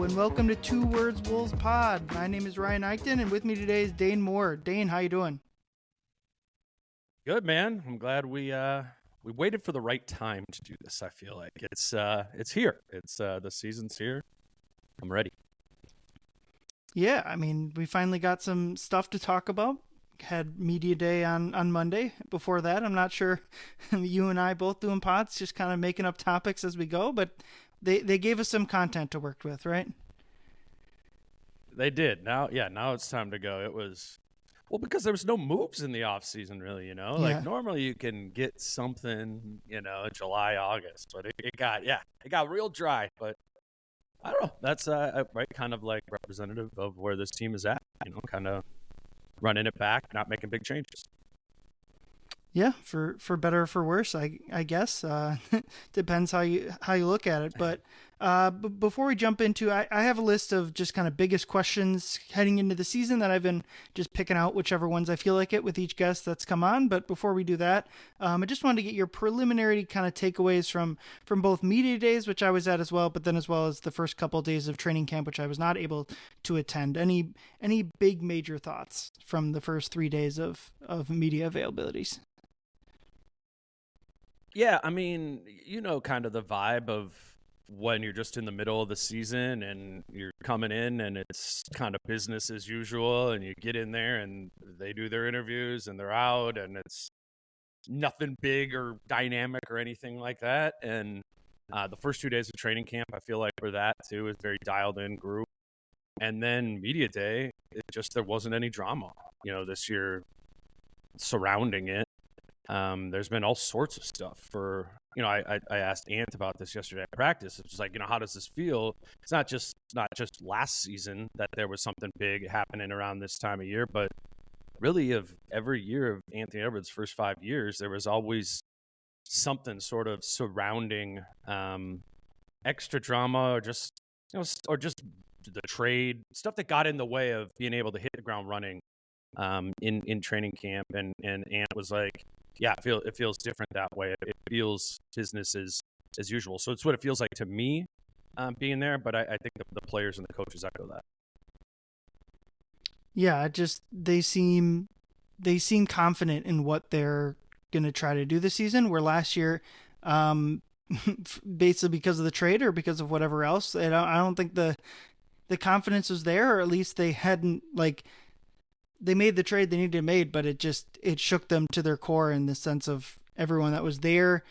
and welcome to Two Words Wolves Pod. My name is Ryan Eichten, and with me today is Dane Moore. Dane, how you doing? Good, man. I'm glad we waited for the right time to do this. I feel like it's here. It's the season's here. I'm ready. Yeah, I mean, we finally got some stuff to talk about. Had media day on Monday. Before that, I'm not sure you and I both doing pods, just kind of making up topics as we go, but they gave us some content to work with, right? They did. Now it's time to go. It was because there was no moves in the off season, really. Like normally you can get something, in July, August, but it got real dry. But I don't know. That's right, kind of like representative of where this team is at. Kind of running it back, not making big changes. Yeah, for better or for worse, I guess. Depends how you look at it. But before we jump into, I have a list of just kind of biggest questions heading into the season that I've been just picking out whichever ones I feel like it with each guest that's come on. But before we do that, I just wanted to get your preliminary kind of takeaways from both media days, which I was at as well, but then as well as the first couple of days of training camp, which I was not able to attend. Any big major thoughts from the first 3 days of media availabilities? Yeah, I mean, kind of the vibe of when you're just in the middle of the season and you're coming in and it's kind of business as usual, and you get in there and they do their interviews and they're out, and it's nothing big or dynamic or anything like that. And the first 2 days of training camp, I feel like for that too, is very dialed in group. And then media day, there wasn't any drama, this year surrounding it. There's been all sorts of stuff for, I asked Ant about this yesterday at practice. It's just like, how does this feel? It's not just last season that there was something big happening around this time of year, but really of every year of Anthony Edwards' first 5 years, there was always something sort of surrounding extra drama or just the trade, stuff that got in the way of being able to hit the ground running in training camp. And Ant was like, yeah, it feels different that way. It feels business as usual. So it's what it feels like to me being there. But I think the players and the coaches echo that. Yeah, they seem confident in what they're going to try to do this season. Where last year, basically because of the trade or because of whatever else, I don't think the confidence was there, or at least they hadn't They made the trade they needed to make, but it shook them to their core in the sense of everyone that was there.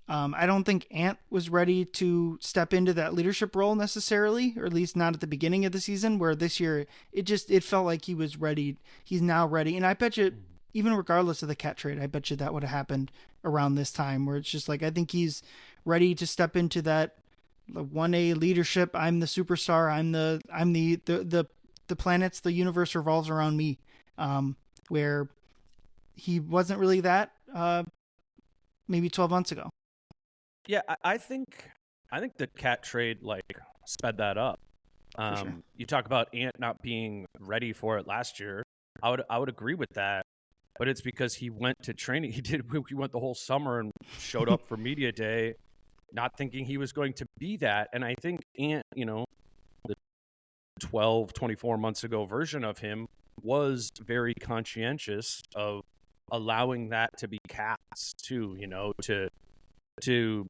I don't think Ant was ready to step into that leadership role necessarily, or at least not at the beginning of the season, where this year it felt like he was ready. He's now ready. And I bet you, even regardless of the Cat trade, I bet you that would have happened around this time, where it's just like, I think he's ready to step into that 1A leadership. I'm the superstar. I'm the planets, the universe revolves around me. Where he wasn't really that maybe 12 months ago. Yeah, I think the Cat trade sped that up. Sure. You talk about Ant not being ready for it last year. I would agree with that, but it's because he went to training. He went the whole summer and showed up for media day, not thinking he was going to be that. And I think Ant, the 12, 24 months ago version of him was very conscientious of allowing that to be Cat's too, to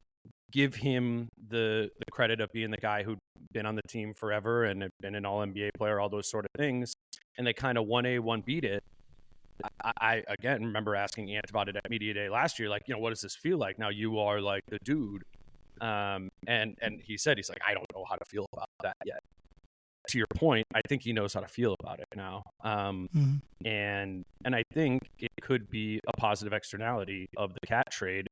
give him the credit of being the guy who'd been on the team forever and had been an all-NBA player, all those sort of things. And they kind of 1A, 1B'd it. I again remember asking Ant about it at media day last year, what does this feel like? Now you are like the dude. And he's like, I don't know how to feel about that yet. To your point, I think he knows how to feel about it now. And I think it could be a positive externality of the Cat trade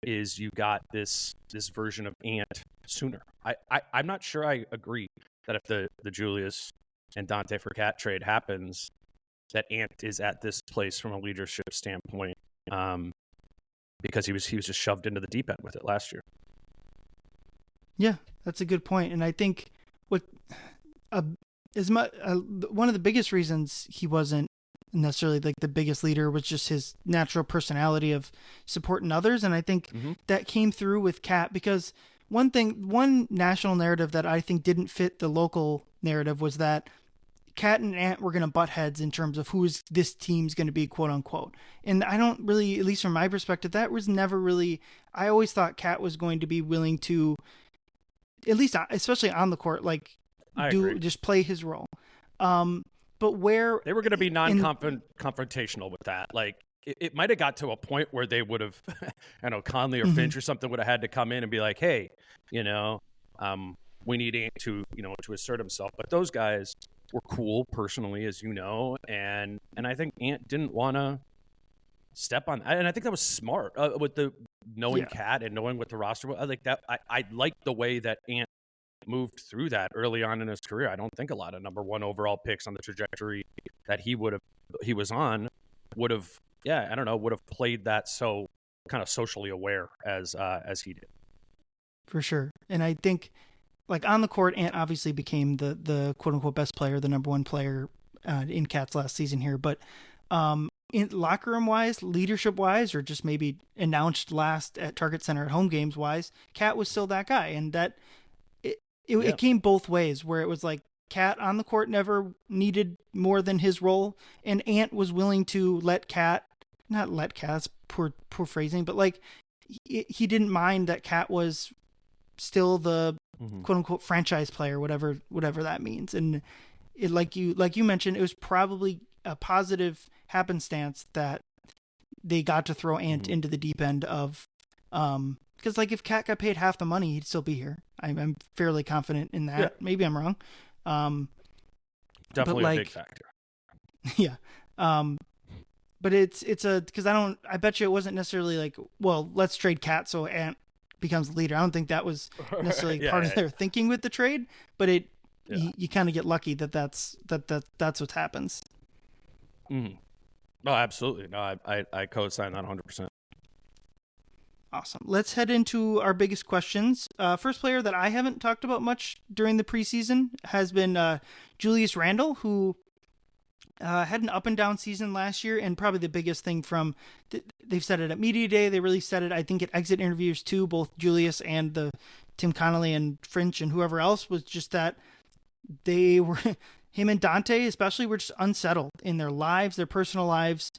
is you got this version of Ant sooner. I'm not sure I agree that if the Julius and Dante for Cat trade happens, that Ant is at this place from a leadership standpoint, because he was just shoved into the deep end with it last year. Yeah, that's a good point. And I think one of the biggest reasons he wasn't necessarily the biggest leader was just his natural personality of supporting others. And I think that came through with Cat, because one national narrative that I think didn't fit the local narrative was that Cat and Ant were going to butt heads in terms of who's this team's going to be, quote unquote. And I don't really, at least from my perspective, that was never really. I always thought Cat was going to be willing to, at least especially on the court, like just play his role. But where they were going to be non-confrontational with that, like it might have got to a point where they would have, I don't know, Conley or Finch or something would have had to come in and be like, hey, we need Ant to assert himself. But those guys were cool personally, as you know, and I think Ant didn't want to step on, and I think that was smart with the knowing Cat and knowing what the roster was. I like that. I liked the way that Ant moved through that early on in his career. I don't think a lot of number one overall picks on the trajectory that he was on would have played that so kind of socially aware as he did. For sure. And I think, like, on the court, Ant obviously became the quote unquote best player, the number one player in Cat's last season here. But in locker room wise, leadership wise, or just maybe announced last at Target Center at home games wise, Cat was still that guy. And that it came both ways, where it was like Cat on the court never needed more than his role, and Ant was willing to not let Cat, that's poor phrasing, but like he didn't mind that Cat was still the quote unquote franchise player, whatever that means. And it, like you mentioned, it was probably a positive happenstance that they got to throw Ant into the deep end of, because like if Cat got paid half the money, he'd still be here. I'm fairly confident in that. Yeah. Maybe I'm wrong. Definitely a big factor. Yeah. But it's because I bet you it wasn't necessarily like, well, let's trade Cat so Ant becomes the leader. I don't think that was necessarily part of their thinking with the trade, but you kind of get lucky that's what happens. Mm-hmm. Oh, absolutely. No, I co-sign that 100%. Awesome. Let's head into our biggest questions. First player that I haven't talked about much during the preseason has been Julius Randle, who had an up and down season last year, and probably the biggest thing from they've said it at media day. They really said it, I think, at exit interviews too. Both Julius and the Tim Connolly and Finch and whoever else was just that they were him and Dante especially were just unsettled in their lives, their personal lives.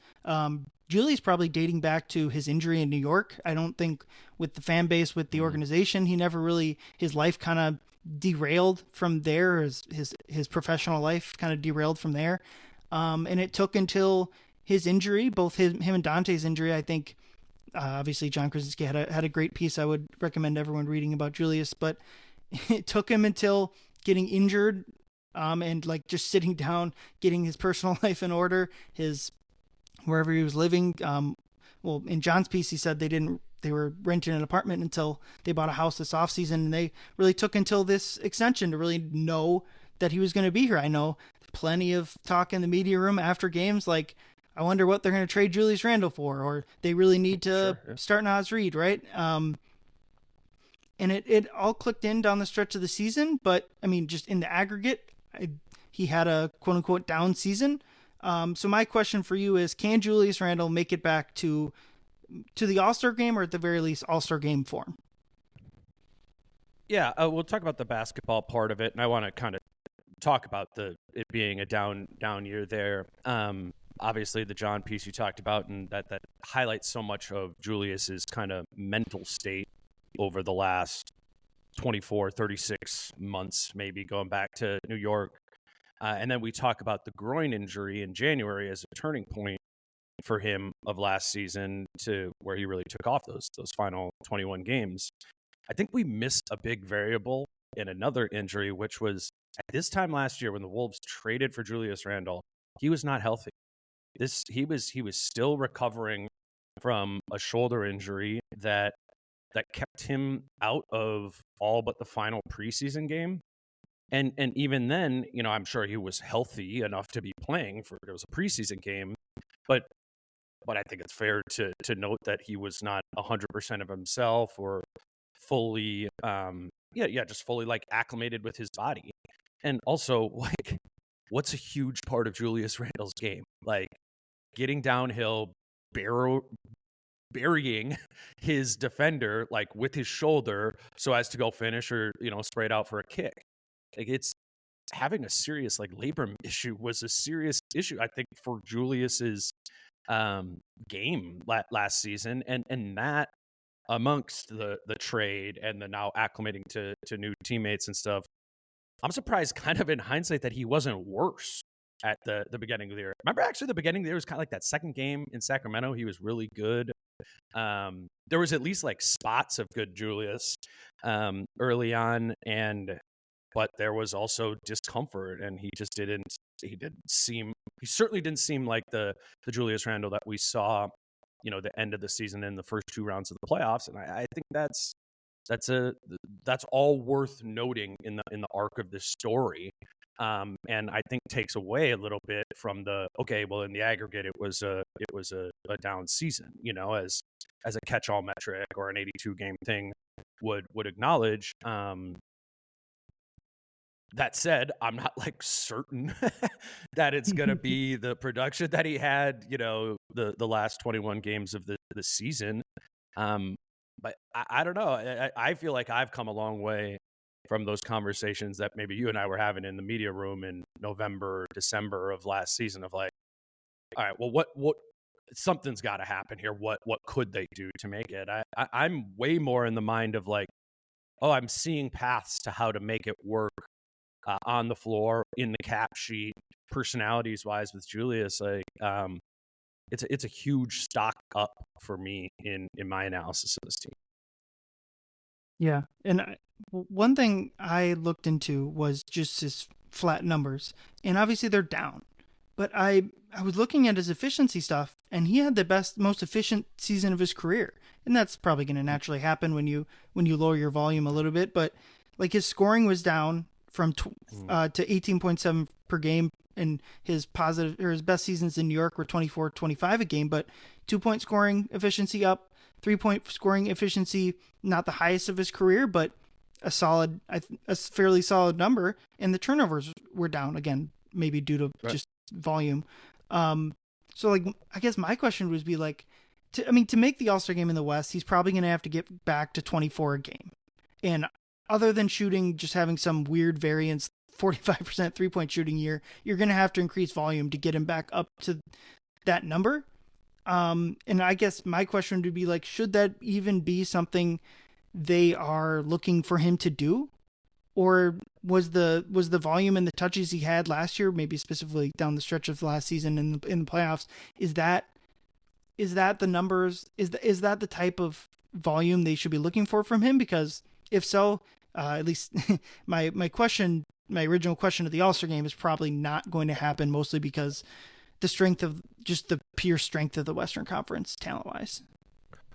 Julius probably dating back to his injury in New York. I don't think with the fan base, with the organization, he never really, his life kind of derailed from there. His professional life kind of derailed from there. And it took until his injury, both him and Dante's injury. I think, obviously John Krasinski had a great piece I would recommend everyone reading about Julius, but it took him until getting injured, and like just sitting down, getting his personal life in order, wherever he was living. Well, in John's piece, he said they were renting an apartment until they bought a house this offseason, and they really took until this extension to really know that he was going to be here. I know plenty of talk in the media room after games, like, I wonder what they're going to trade Julius Randle for, or they really need to start Naz Reid, right? And it all clicked in down the stretch of the season, but I mean, just in the aggregate, he had a quote unquote down season. So my question for you is, can Julius Randle make it back to the All-Star game, or at the very least All-Star game form? Yeah, we'll talk about the basketball part of it, and I want to kind of talk about it being a down year there. Obviously, the John piece you talked about, and that highlights so much of Julius's kind of mental state over the last 24, 36 months, maybe going back to New York. And then we talk about the groin injury in January as a turning point for him of last season, to where he really took off those final 21 games. I think we missed a big variable in another injury, which was at this time last year when the Wolves traded for Julius Randle. He was not healthy. He was still recovering from a shoulder injury that kept him out of all but the final preseason game. And even then, I'm sure he was healthy enough to be playing for, it was a preseason game, but I think it's fair to note that he was not 100% of himself, or fully, just fully like acclimated with his body. And also, like, what's a huge part of Julius Randle's game? Like, getting downhill, burying his defender like with his shoulder so as to go finish or, spray it out for a kick. Like, it's having a serious like labrum issue was a serious issue, I think, for Julius's game last season, and that amongst the trade and the now acclimating to new teammates and stuff, I'm surprised kind of in hindsight that he wasn't worse at the beginning of the year. Remember, actually, the beginning of the year was kind of like that second game in Sacramento. He was really good. There was at least like spots of good Julius early on, but there was also discomfort, and he certainly didn't seem like the Julius Randle that we saw, the end of the season in the first two rounds of the playoffs. And I think that's all worth noting in the arc of this story. And I think takes away a little bit from in the aggregate, it was a down season, as a catch-all metric or an 82 game thing would acknowledge. That said, I'm not like certain that it's going to be the production that he had, the last 21 games of the season. But I don't know. I feel like I've come a long way from those conversations that maybe you and I were having in the media room in November, December of last season of like, all right, well, what something's got to happen here. What could they do to make it? I'm way more in the mind of like, I'm seeing paths to how to make it work on the floor, in the cap sheet, personalities wise with Julius. Like, it's a huge stock up for me in my analysis of this team. Yeah, and one thing I looked into was just his flat numbers, and obviously they're down. But I was looking at his efficiency stuff, and he had the most efficient season of his career, and that's probably going to naturally happen when you lower your volume a little bit. But like, his scoring was down from to 18.7 per game, and his best seasons in New York were 24-25 a game. But 2-point scoring efficiency up, 3-point scoring efficiency not the highest of his career, but a fairly solid number. And the turnovers were down again, maybe due to just volume. So like, I guess my question would be like, to make the All-Star game in the West, he's probably going to have to get back to 24 a game. And other than shooting, just having some weird variance, 45% 3-point shooting year, you're going to have to increase volume to get him back up to that number. And I guess my question would be like, should that even be something they are looking for him to do? Or was the volume and the touches he had last year, maybe specifically down the stretch of last season in the playoffs, is that the numbers? Is that the type of volume they should be looking for from him? Because if so, at least my original question of the All-Star game is probably not going to happen, mostly because the pure strength of the Western Conference talent-wise.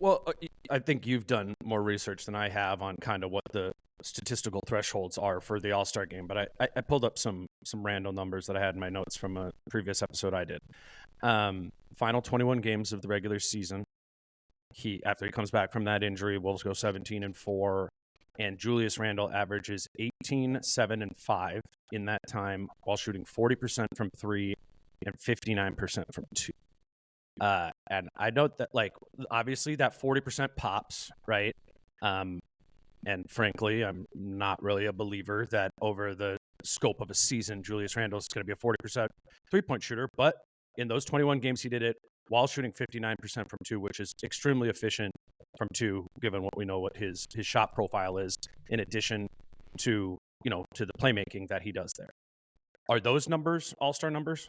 Well, I think you've done more research than I have on kind of what the statistical thresholds are for the All-Star game, but I pulled up some random numbers that I had in my notes from a previous episode I did. Final 21 games of the regular season, after he comes back from that injury, Wolves go 17-4, and Julius Randle averages 18, 7, and 5 in that time, while shooting 40% from 3 and 59% from 2. And I note that, like, obviously that 40% pops, right? And frankly, I'm not really a believer that over the scope of a season, Julius Randle is going to be a 40% three-point shooter. But in those 21 games, he did it while shooting 59% from 2, which is extremely efficient from 2, given what we know what his shot profile is, in addition to, to the playmaking that he does there. Are those numbers all-star numbers?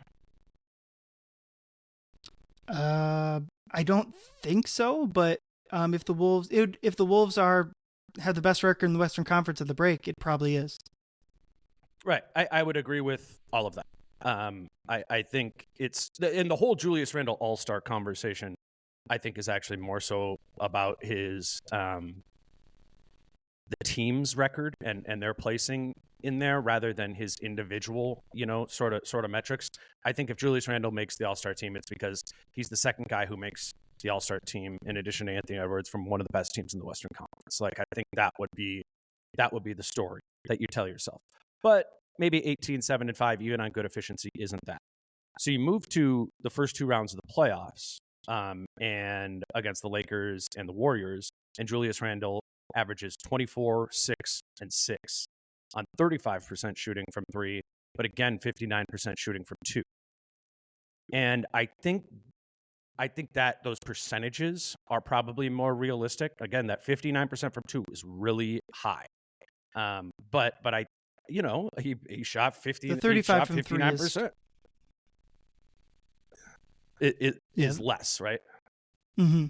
I don't think so, but if the Wolves have the best record in the Western Conference at the break, it probably is. Right. I would agree with all of that. I think it's in the whole Julius Randle All-Star conversation, I think is actually more so about his the team's record and their placing in there rather than his individual, sort of metrics. I think if Julius Randle makes the All-Star team, it's because he's the second guy who makes the All-Star team, in addition to Anthony Edwards, from one of the best teams in the Western Conference. Like, I think that would be the story that you tell yourself. But maybe 18, 7, and 5, even on good efficiency, isn't that. So you move to the first two rounds of the playoffs, and against the Lakers and the Warriors. And Julius Randle averages 24, 6, and 6 on 35% shooting from 3, but again, 59% shooting from 2. And I think that those percentages are probably more realistic. Again, that 59% from 2 is really high. But I, he shot 50, the 35 he shot 59%. It is less, right? Mm-hmm.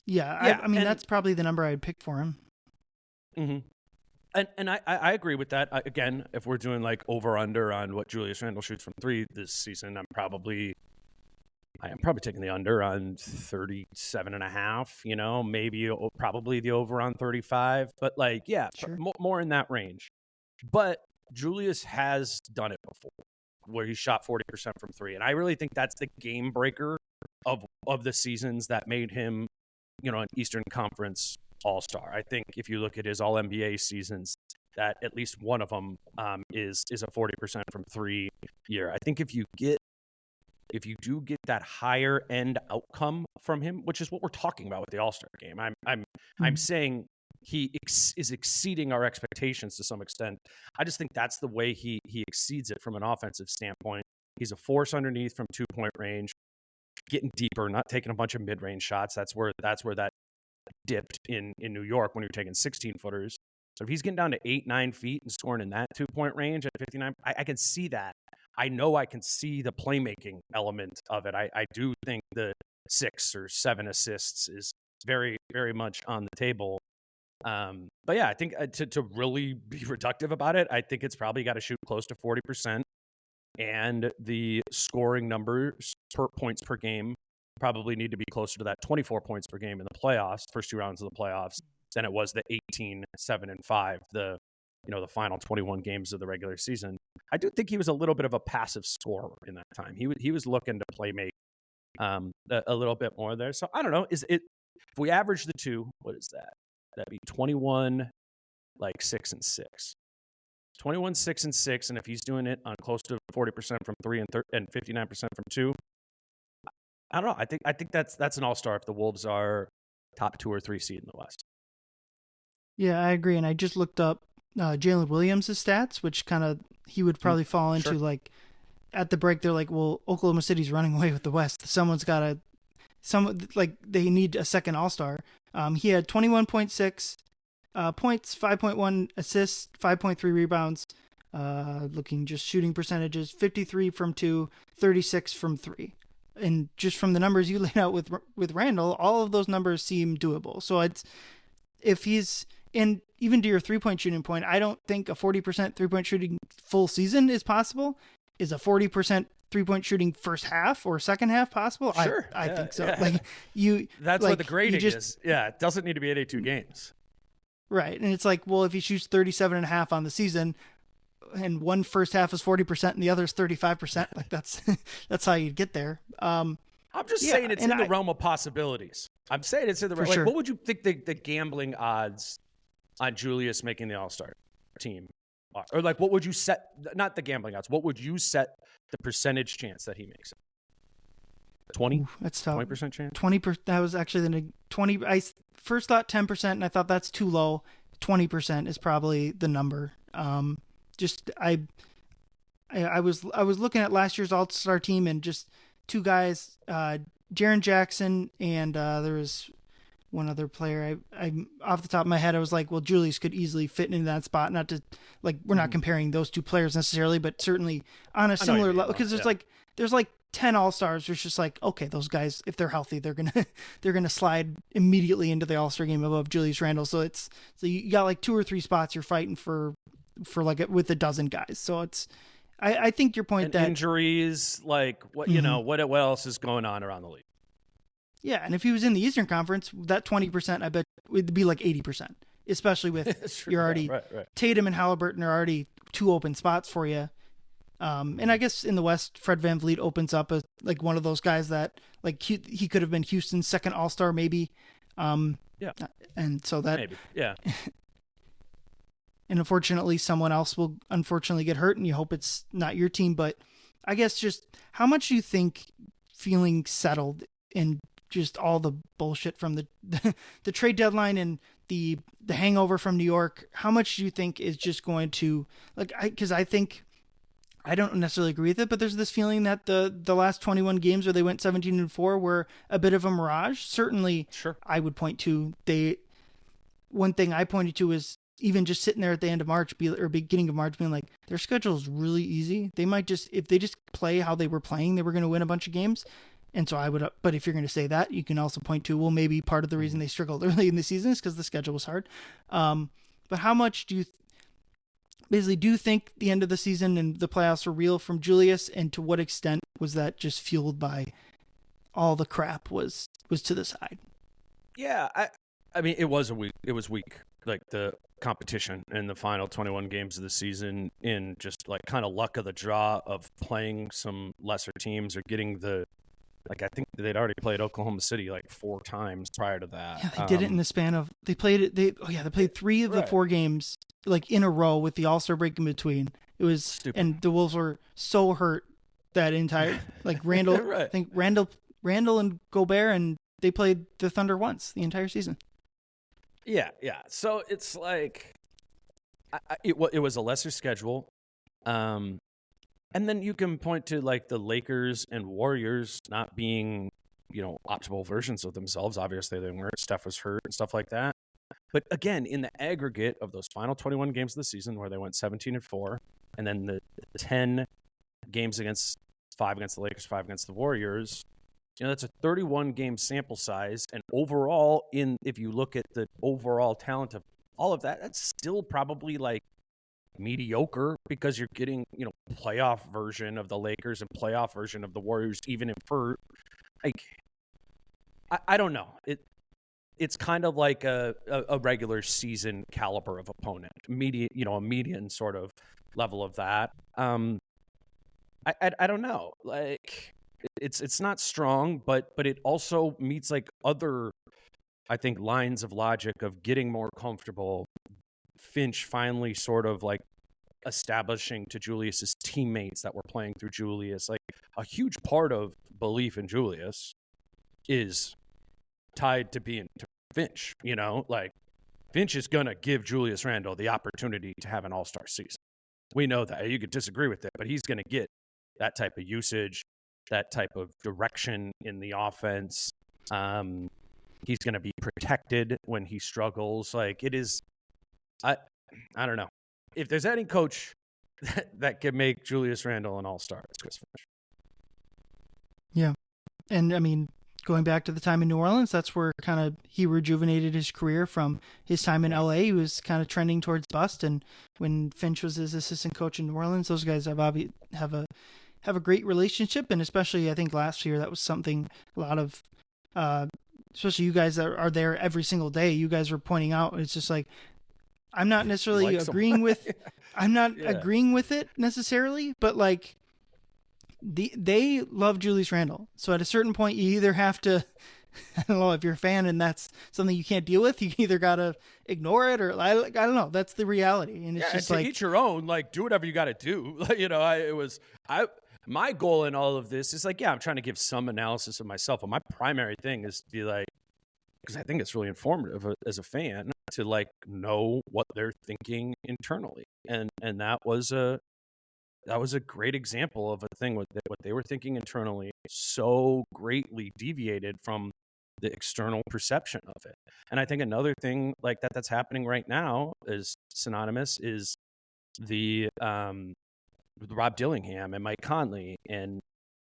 Yeah, I mean, that's probably the number I'd pick for him. Mm-hmm. And I agree with that. Again, if we're doing like over under on what Julius Randle shoots from 3 this season, I am probably taking the under on 37.5, maybe probably the over on 35, but like, yeah, sure. More in that range. But Julius has done it before where he shot 40% from 3. And I really think that's the game breaker of the seasons that made him, an Eastern Conference All-Star. I think if you look at his All-NBA seasons, that at least one of them is a 40% from 3 year. I think if you do get that higher end outcome from him, which is what we're talking about with the All-Star game, I'm saying he is exceeding our expectations to some extent. I just think that's the way he exceeds it from an offensive standpoint. He's a force underneath from 2-point range, getting deeper, not taking a bunch of mid-range shots. That's where that dipped in New York when you're taking 16-footers. So if he's getting down to 8-9 feet and scoring in that 2-point range at 59, I can see that. I know I can see the playmaking element of it. I do think the 6 or 7 assists is very, very much on the table. But yeah, I think to really be reductive about it, I think it's probably got to shoot close to 40%. And the scoring numbers per points per game probably need to be closer to that 24 points per game in the playoffs, first 2 rounds of the playoffs, than it was the 18, 7, and 5, the final 21 games of the regular season. I do think he was a little bit of a passive scorer in that time. He was looking to play make a little bit more there. So I don't know. If we average the 2, what is that? That'd be 21, 6 and 6. 21, 6 and 6, and if he's doing it on close to 40% from 3 and 59% from 2, I don't know. I think that's an all-star if the Wolves are top 2 or 3 seed in the West. Yeah, I agree. And I just looked up Jalen Williams' stats, which kind of he would probably fall into at the break. They're like, well, Oklahoma City's running away with the West. They need a second all-star. He had 21.6 points, 5.1 assists, 5.3 rebounds. Looking just shooting percentages, 53 from 2, 36 from 3. And just from the numbers you laid out with Randle, all of those numbers seem doable. So if he's in, even to your 3-point shooting point, I don't think a 40% 3-point shooting full season is possible. Is a 40% 3-point shooting first half or second half possible? Sure. I think so. Yeah. That's what the grading is. Yeah. It doesn't need to be 82 games. Right. And it's like, well, if he shoots 37.5 on the season and one first half is 40% and the other is 35%, that's how you'd get there. I'm just saying it's in the realm of possibilities. I'm saying it's in the realm. Sure. What would you think the gambling odds on Julius making the All-Star team are? Or what would you set, not the gambling odds, what would you set the percentage chance that he makes it? 20? That's tough. 20% chance? 20%. That was actually the 20. I first thought 10%, and I thought that's too low. 20% is probably the number. I was looking at last year's All-Star team and just 2 guys, Jaren Jackson and there was one other player. I off the top of my head, I was like, well, Julius could easily fit into that spot. Not to we're not comparing those 2 players necessarily, but certainly on a similar level, because there's 10 All-Stars. There's just okay, those guys, if they're healthy, they're gonna slide immediately into the All-Star game above Julius Randle. So you got 2 or 3 spots you're fighting for with a dozen guys. So I think your point that injuries, what else is going on around the league. Yeah, and if he was in the Eastern Conference, that 20%, I bet would be 80%, especially with you're already right. Tatum and Halliburton are already 2 open spots for you. And I guess in the West, Fred VanVleet opens up as one of those guys that he could have been Houston's second All-Star maybe. Yeah. And so that maybe. Yeah. And unfortunately, someone else will unfortunately get hurt, and you hope it's not your team. But I guess just how much do you think feeling settled in just all the bullshit from the trade deadline and the hangover from New York, how much do you think is just going to, like, because I think I don't necessarily agree with it, but there's this feeling that the last 21 games where they went 17-4 were a bit of a mirage. Certainly, Sure. I would point to one thing I pointed to is even just sitting there at the end of March or beginning of March being like, their schedule is really easy. They might just, if they just play how they were playing, they were going to win a bunch of games. And so I would, but if you're going to say that, you can also point to, well, maybe part of the reason they struggled early in the season is because the schedule was hard. But how much do you basically do you think the end of the season and the playoffs were real from Julius, and to what extent was that just fueled by all the crap was to the side? Yeah, I mean, it was weak. Like the competition in the final 21 games of the season, in just like kind of luck of the draw of playing some lesser teams or getting I think they'd already played Oklahoma City like 4 times prior to that. Yeah, they did it in the span of, they played 3 of the 4 games like in a row with the All-Star break in between. It was stupid. And the Wolves were so hurt that entire, like Randle, right. I think Randle and Gobert, and they played the Thunder once the entire season. Yeah. So it's like it was a lesser schedule. And then you can point to like the Lakers and Warriors not being, optimal versions of themselves. Obviously they weren't. Steph was hurt and stuff like that. But again, in the aggregate of those final 21 games of the season where they went 17-4, and then the 10 games 5 against the Lakers, 5 against the Warriors, that's a 31 game sample size. And overall, if you look at the overall talent of all of that, that's still probably like mediocre, because you're getting, playoff version of the Lakers and playoff version of the Warriors, even if for like, I don't know. It's kind of like a regular season caliber of opponent, a median sort of level of that. I don't know. Like it's not strong, but it also meets like other, I think, lines of logic of getting more comfortable. Finch finally sort of like establishing to Julius's teammates that were playing through Julius. Like a huge part of belief in Julius is tied to being to Finch, like Finch is going to give Julius Randle the opportunity to have an all-star season. We know that. You could disagree with it, but he's going to get that type of usage, that type of direction in the offense. He's going to be protected when he struggles. Like it is, I don't know. If there's any coach that can make Julius Randle an all-star, it's Chris Finch. Yeah. And I mean, going back to the time in New Orleans, that's where kind of he rejuvenated his career from his time in LA. He was kind of trending towards bust. And when Finch was his assistant coach in New Orleans, those guys have a great relationship. And especially, I think last year, that was something a lot of, especially you guys that are there every single day, you guys were pointing out. It's just like, I'm not necessarily agreeing with it necessarily, but like they love Julius Randle. So at a certain point, you either have to, I don't know, if you're a fan and that's something you can't deal with, you either got to ignore it, or I don't know. That's the reality. And it's just to like, each your own, like do whatever you got to do. My goal in all of this is like, I'm trying to give some analysis of myself. But my primary thing is to be like, because I think it's really informative as a fan to like know what they're thinking internally. And that was a great example of a thing with what they were thinking internally so greatly deviated from the external perception of it. And I think another thing like that's happening right now is synonymous is the Rob Dillingham and Mike Conley, and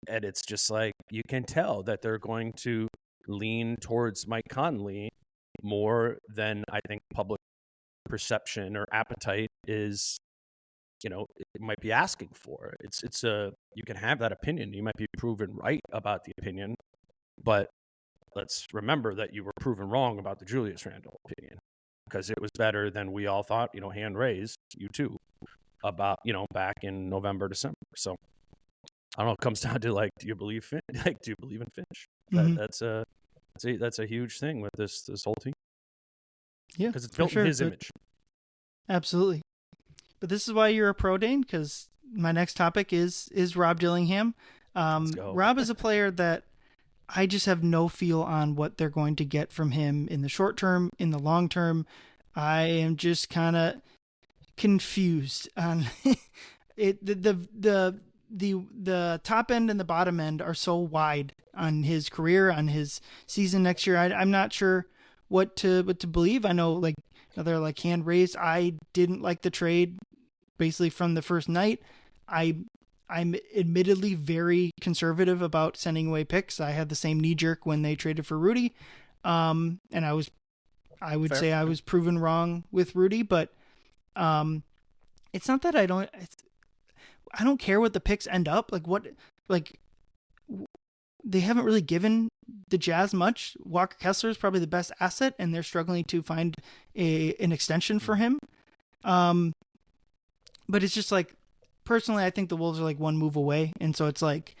it's just like you can tell that they're going to lean towards Mike Conley more than I think public perception or appetite is, it might be asking for. It's you can have that opinion. You might be proven right about the opinion, but let's remember that you were proven wrong about the Julius Randle opinion, because it was better than we all thought, hand raised, you too, about, back in November, December. So I don't know, it comes down to like, do you believe in Finch? Mm-hmm. That's a huge thing with this whole team. Yeah, because it's built in his image. Absolutely. But this is why you're a pro, Dane, because my next topic is Rob Dillingham. Rob is a player that I just have no feel on what they're going to get from him in the short term, in the long term. I am just kind of confused on it. The top end and the bottom end are so wide on his career, on his season next year. I'm not sure what to believe. I know like another like hand raised. I didn't like the trade basically from the first night. I'm admittedly very conservative about sending away picks. I had the same knee jerk when they traded for Rudy. And I would Fair. say I was proven wrong with Rudy, but it's not that I don't care what the picks end up. They haven't really given the Jazz much. Walker Kessler is probably the best asset, and they're struggling to find an extension for him. But it's just like, personally, I think the Wolves are like one move away, and so it's like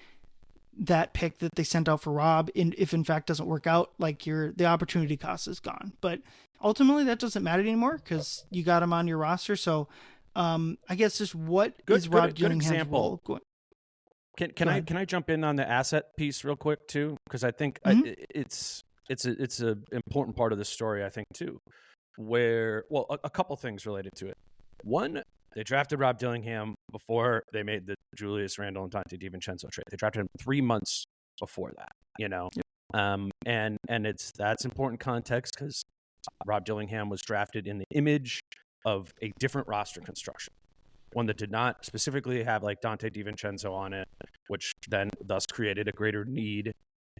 that pick that they sent out for Rob, if in fact doesn't work out, like the opportunity cost is gone. But ultimately, that doesn't matter anymore because you got him on your roster. So, I guess just what is Rob Dillingham's role? Can I jump in on the asset piece real quick too? Because I think it's a important part of the story. I think too, where a couple things related to it. One, they drafted Rob Dillingham before they made the Julius Randle and Dante DiVincenzo trade. They drafted him 3 months before that, you know. Yep. And that's important context because Rob Dillingham was drafted in the image of a different roster construction, one that did not specifically have like Dante DiVincenzo on it, which then thus created a greater need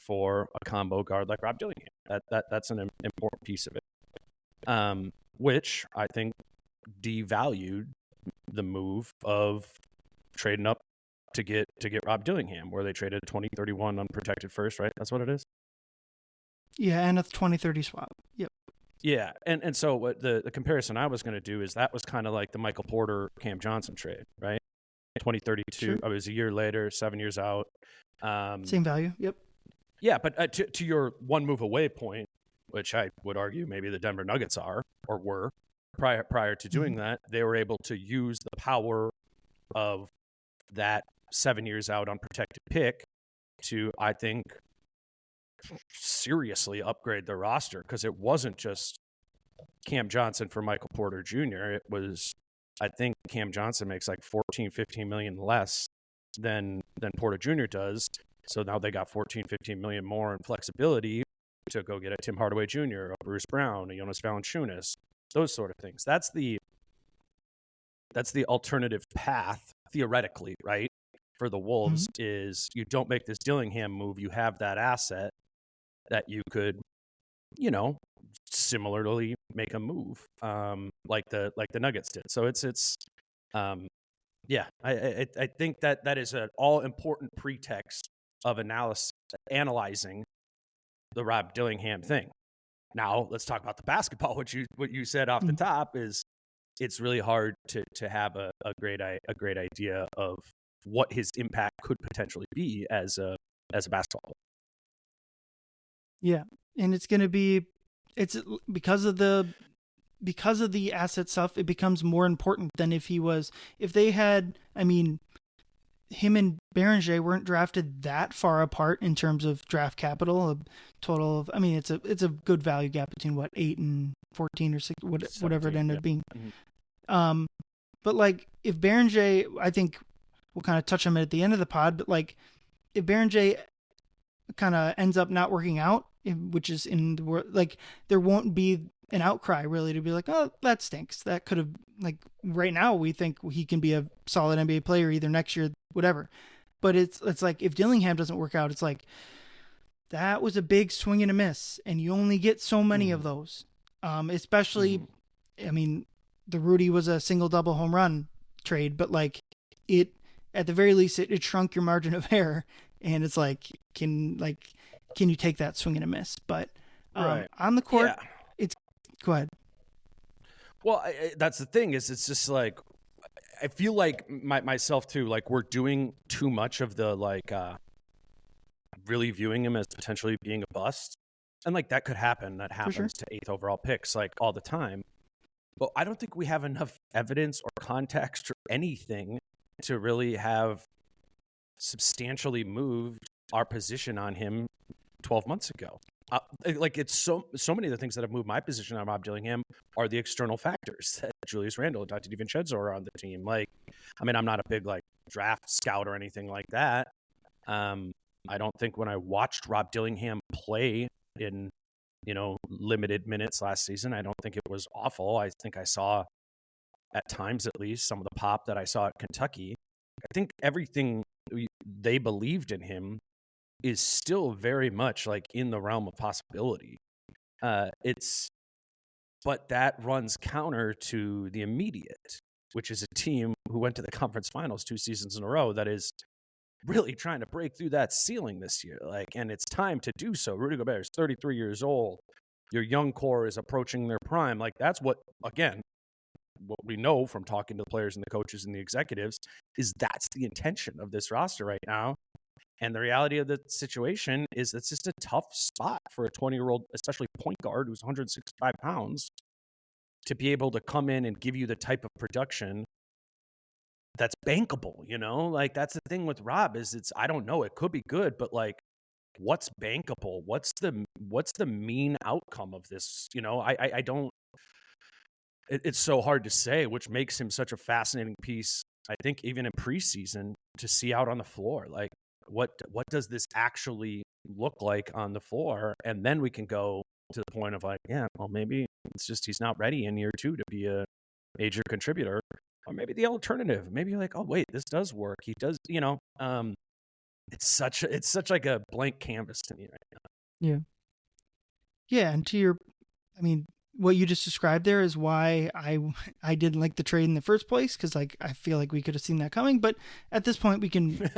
for a combo guard like Rob Dillingham. That's an important piece of it, which I think devalued the move of trading up to get Rob Dillingham, where they traded a 2031 unprotected first, right? That's what it is. Yeah, and a 2030 swap. Yep. Yeah, and so what the comparison I was going to do is that was kind of like the Michael Porter Cam Johnson trade, right? 2032. Sure. I was a year later, 7 years out. Same value. Yep. Yeah, but to your one move away point, which I would argue maybe the Denver Nuggets are or were prior to doing that, they were able to use the power of that 7 years out unprotected pick to, I think, seriously upgrade their roster, because it wasn't just Cam Johnson for Michael Porter Jr. It was, I think Cam Johnson makes like 14-15 million less than Porter Jr. does. So now they got 14-15 million more in flexibility to go get a Tim Hardaway Jr., a Bruce Brown, a Jonas Valanciunas, those sort of things. That's the alternative path theoretically, right? For the Wolves is you don't make this Dillingham move. You have that asset that you could, you know, similarly make a move, like the Nuggets did. So yeah, I think that is an all important pretext of analyzing the Rob Dillingham thing. Now let's talk about the basketball. What you said off the top is it's really hard to have a great idea of what his impact could potentially be as a basketball. Yeah, and it's because of the asset stuff, it becomes more important than if they had, I mean, him and Beringer weren't drafted that far apart in terms of draft capital, a total of, I mean, it's a good value gap between 8 and 14 or 6, whatever it ended up being. Mm-hmm. But like if Beringer, I think we'll kind of touch on it at the end of the pod, but like if Beringer kind of ends up not working out, which is in the world, like there won't be an outcry really to be like, oh, that stinks. That could have, like, right now we think he can be a solid NBA player either next year, whatever. But it's like if Dillingham doesn't work out, it's like that was a big swing and a miss, and you only get so many of those. Especially, I mean, the Rudy was a single double home run trade, but like it, at the very least, it shrunk your margin of error, and it's like, can you take that swing and a miss? But right. On the court, go ahead. Well, that's the thing is it's just like, I feel like myself too, like we're doing too much of the like really viewing him as potentially being a bust. And like that could happen. That happens to 8th overall picks like all the time. But I don't think we have enough evidence or context or anything to really have substantially moved our position on him 12 months ago. Like it's so many of the things that have moved my position on Rob Dillingham are the external factors that Julius Randle and Dr. DiVincenzo are on the team. Like, I mean, I'm not a big like draft scout or anything like that. I don't think when I watched Rob Dillingham play in, limited minutes last season, I don't think it was awful. I think I saw, at times at least, some of the pop that I saw at Kentucky. I think everything they believed in him is still very much like in the realm of possibility. But that runs counter to the immediate, which is a team who went to the conference finals 2 seasons in a row that is really trying to break through that ceiling this year. And it's time to do so. Rudy Gobert is 33 years old. Your young core is approaching their prime. That's what we know from talking to the players and the coaches and the executives is that's the intention of this roster right now. And the reality of the situation is it's just a tough spot for a 20-year-old, especially point guard who's 165 pounds, to be able to come in and give you the type of production that's bankable, That's the thing with Rob is I don't know, it could be good, but what's bankable? What's the mean outcome of this? I don't, it's so hard to say, which makes him such a fascinating piece, I think, even in preseason to see out on the floor. What does this actually look like on the floor? And then we can go to the point of maybe it's just he's not ready in year 2 to be a major contributor. Or maybe the alternative, maybe you're like, oh wait, this does work. He does, it's such like a blank canvas to me right now. Yeah. Yeah. And what you just described there is why I didn't like the trade in the first place. Cause I feel like we could have seen that coming, but at this point we can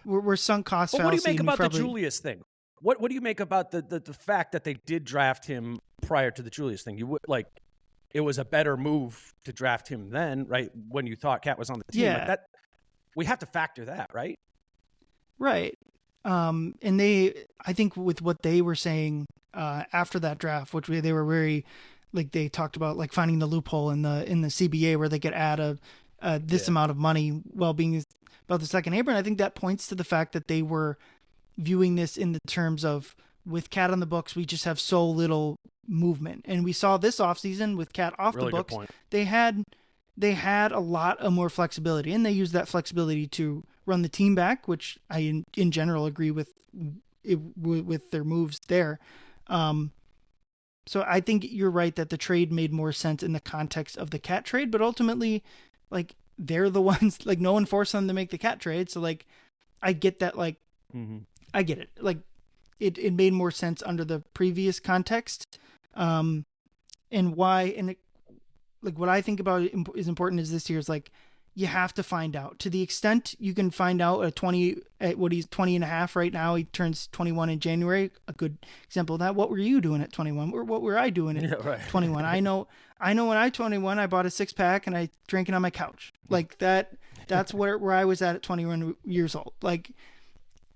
we're sunk cost fallacy. What do you make about the Julius thing? What do you make about the fact that they did draft him prior to the Julius thing? You would it was a better move to draft him then, right? When you thought Cat was on the team. Yeah. We have to factor that, right? Right. And I think with what they were saying after that draft, which they were very, they talked about finding the loophole in the CBA where they could add this amount of money while being about the second apron. I think that points to the fact that they were viewing this in the terms of, with Cat on the books, we just have so little movement. And we saw this offseason with Cat off the books, they had a lot of more flexibility, and they used that flexibility to run the team back, which I in general agree with their moves there. So I think you're right that the trade made more sense in the context of the Cat trade, but ultimately they're the ones, no one forced them to make the Cat trade. So I get that, I get it. It made more sense under the previous context. And why, and what I think about is important is this year is you have to find out, to the extent you can find out at he's 20 and a half right now. He turns 21 in January. A good example of that. What were you doing at 21? What were I doing at 21? I know when I 21, I bought a 6-pack and I drank it on my couch that's where I was at 21 years old.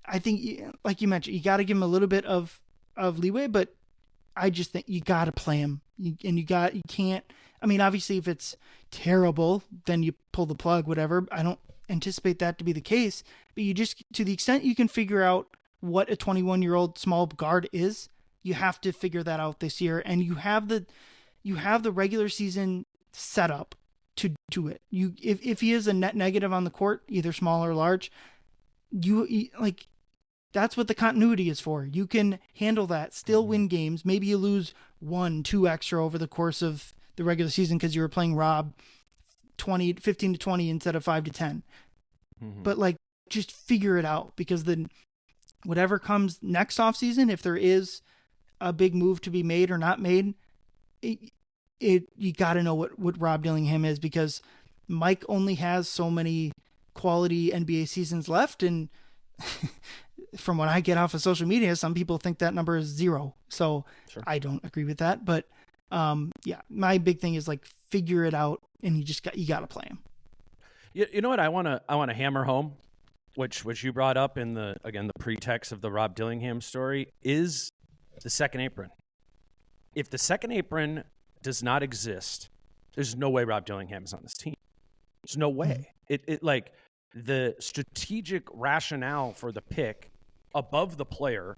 I think, like you mentioned, you got to give him a little bit of leeway, but I just think you got to play him. You can't, obviously if it's terrible, then you pull the plug, whatever. I don't anticipate that to be the case, but you just, to the extent you can figure out what a 21-year-old small guard is, you have to figure that out this year. And you have the regular season set up to do it. If he is a net negative on the court, either small or large, that's what the continuity is for. You can handle that, still win games. Maybe you lose 1-2 extra over the course of the regular season because you were playing Rob 15 to 20 instead of 5 to 10. Mm-hmm. But just figure it out, because then whatever comes next offseason, if there is a big move to be made or not made, you got to know what Rob Dillingham is, because Mike only has so many quality NBA seasons left, and from what I get off of social media, some people think that number is 0. So sure. I don't agree with that. But my big thing is figure it out, and you got to play him. You know what I want to hammer home, which you brought up in the pretext of the Rob Dillingham story, is the second apron. If the second apron does not exist, there's no way Rob Dillingham is on this team. There's no way. Mm-hmm. The strategic rationale for the pick above the player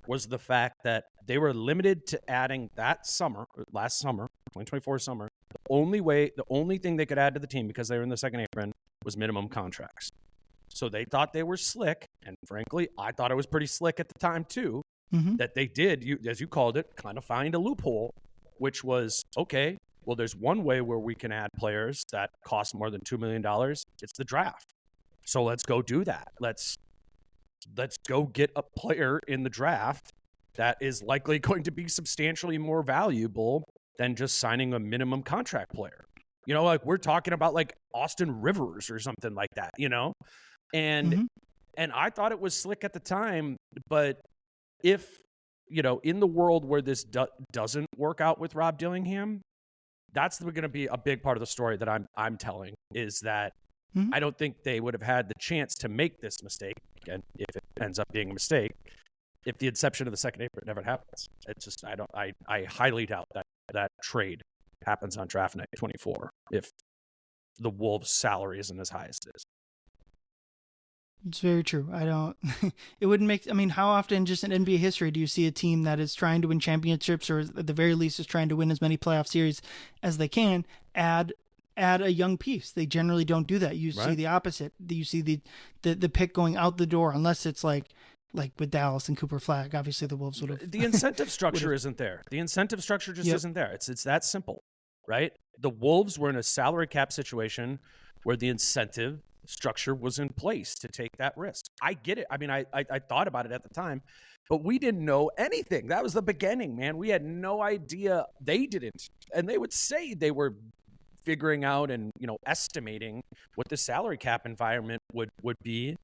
was the fact that they were limited to adding last summer, 2024 summer. The only thing they could add to the team, because they were in the second apron, was minimum contracts. So they thought they were slick, and frankly, I thought it was pretty slick at the time too, that they did, as you called it, kind of find a loophole, which was, okay, well, there's one way where we can add players that cost more than $2 million. It's the draft. So let's go do that. Let's go get a player in the draft that is likely going to be substantially more valuable than just signing a minimum contract player. You know, like we're talking about like Austin Rivers or something like that, you know? And I thought it was slick at the time, but if, you know, in the world where this doesn't work out with Rob Dillingham, that's going to be a big part of the story that I'm telling, is that I don't think they would have had the chance to make this mistake, again, if it ends up being a mistake, if the inception of the second apron never happens. It's just, I highly doubt that trade happens on draft night 24 if the Wolves' salary isn't as high as it is. It's very true. It wouldn't make, I mean, how often just in NBA history do you see a team that is trying to win championships, or at the very least is trying to win as many playoff series as they can, add a young piece? They generally don't do that. You see the opposite. You see the pick going out the door, unless it's like with Dallas and Cooper Flag. Obviously the Wolves would have. The incentive structure isn't there. The incentive structure just isn't there. It's that simple, right? The Wolves were in a salary cap situation where the incentive structure was in place to take that risk. I get it. I mean, I thought about it at the time, but we didn't know anything. That was the beginning, man. We had no idea. They didn't. And they would say they were figuring out and, you know, estimating what the salary cap environment would be.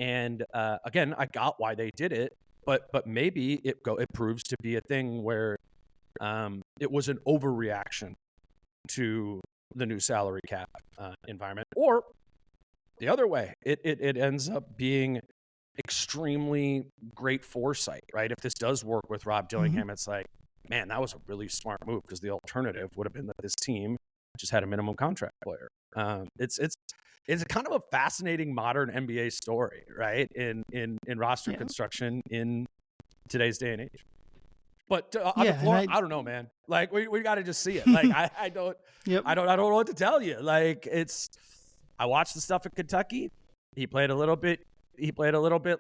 And again, I got why they did it, but maybe it proves to be a thing where it was an overreaction to the new salary cap environment, or the other way, it ends up being extremely great foresight, right? If this does work with Rob Dillingham, it's like, man, that was a really smart move, because the alternative would have been that this team just had a minimum contract player. It's kind of a fascinating modern NBA story, right? In roster construction in today's day and age. But on the floor, I don't know, man. Like we got to just see it. Like I don't know what to tell you. Like I watched the stuff at Kentucky. He played a little bit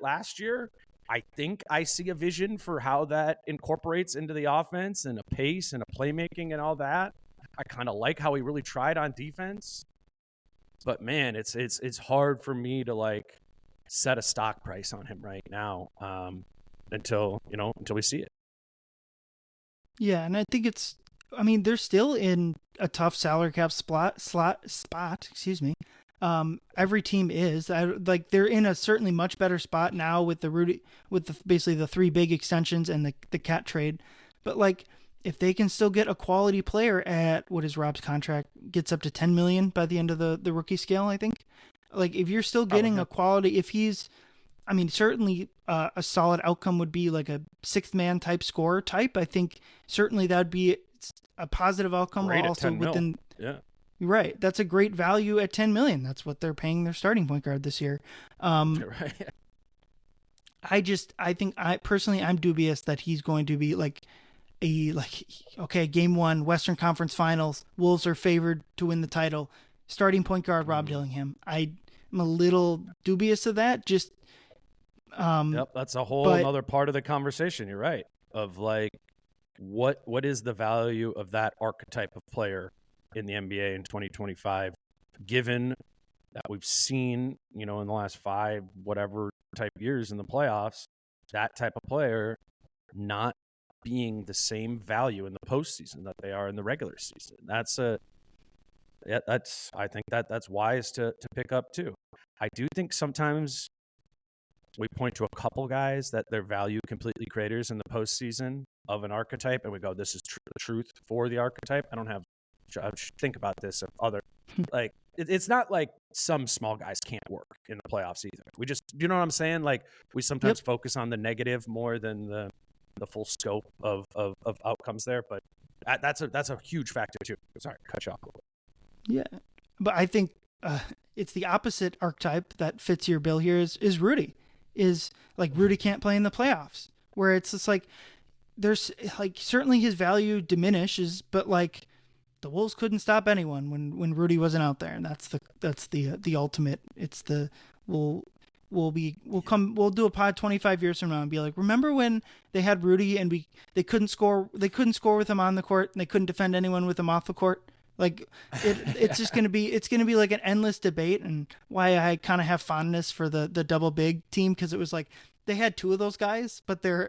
last year. I think I see a vision for how that incorporates into the offense, and a pace and a playmaking and all that. I kind of like how he really tried on defense. But man, it's hard for me to like set a stock price on him right now until we see it. Yeah, and I think they're still in a tough salary cap spot. Excuse me. Every team is. They're in a certainly much better spot now with basically the three big extensions and the cat trade. But like, if they can still get a quality player at what is Rob's contract, gets up to $10 million by the end of the rookie scale, I think. Like, if you're still getting a quality, if he's, I mean, certainly a solid outcome would be like a sixth man type scorer type. I think certainly that would be a positive outcome. Great also at 10 within, yeah. Right. That's a great value at $10 million. That's what they're paying their starting point guard this year. Right. I think personally, I'm dubious that he's going to be game one, Western Conference Finals, Wolves are favored to win the title, starting point guard Rob Dillingham. I'm a little dubious of that. Just that's a whole other part of the conversation. You're right. Of like, what is the value of that archetype of player in the NBA in 2025, given that we've seen, in the last 5 whatever type years in the playoffs, that type of player not being the same value in the postseason that they are in the regular season. I think that's wise to pick up too. I do think sometimes we point to a couple guys that their value completely craters in the postseason of an archetype, and we go, this is the truth for the archetype. I should think about this. Like, it's not like some small guys can't work in the playoffs either. We just, you know what I'm saying? Like, we sometimes focus on the negative more than the full scope of outcomes there. But that's a huge factor too. Sorry, cut you off a little bit. Yeah, but I think it's the opposite archetype that fits your bill here is Rudy. Is like Rudy can't play in the playoffs. where it's just like there's like certainly his value diminishes, but like the Wolves couldn't stop anyone when Rudy wasn't out there, and that's the ultimate. It's the we'll do a pod 25 years from now and be like, remember when they had Rudy and they couldn't score with him on the court and they couldn't defend anyone with him off the court. Like it's just gonna be like an endless debate, and why I kind of have fondness for the double big team, because it was like they had two of those guys, but they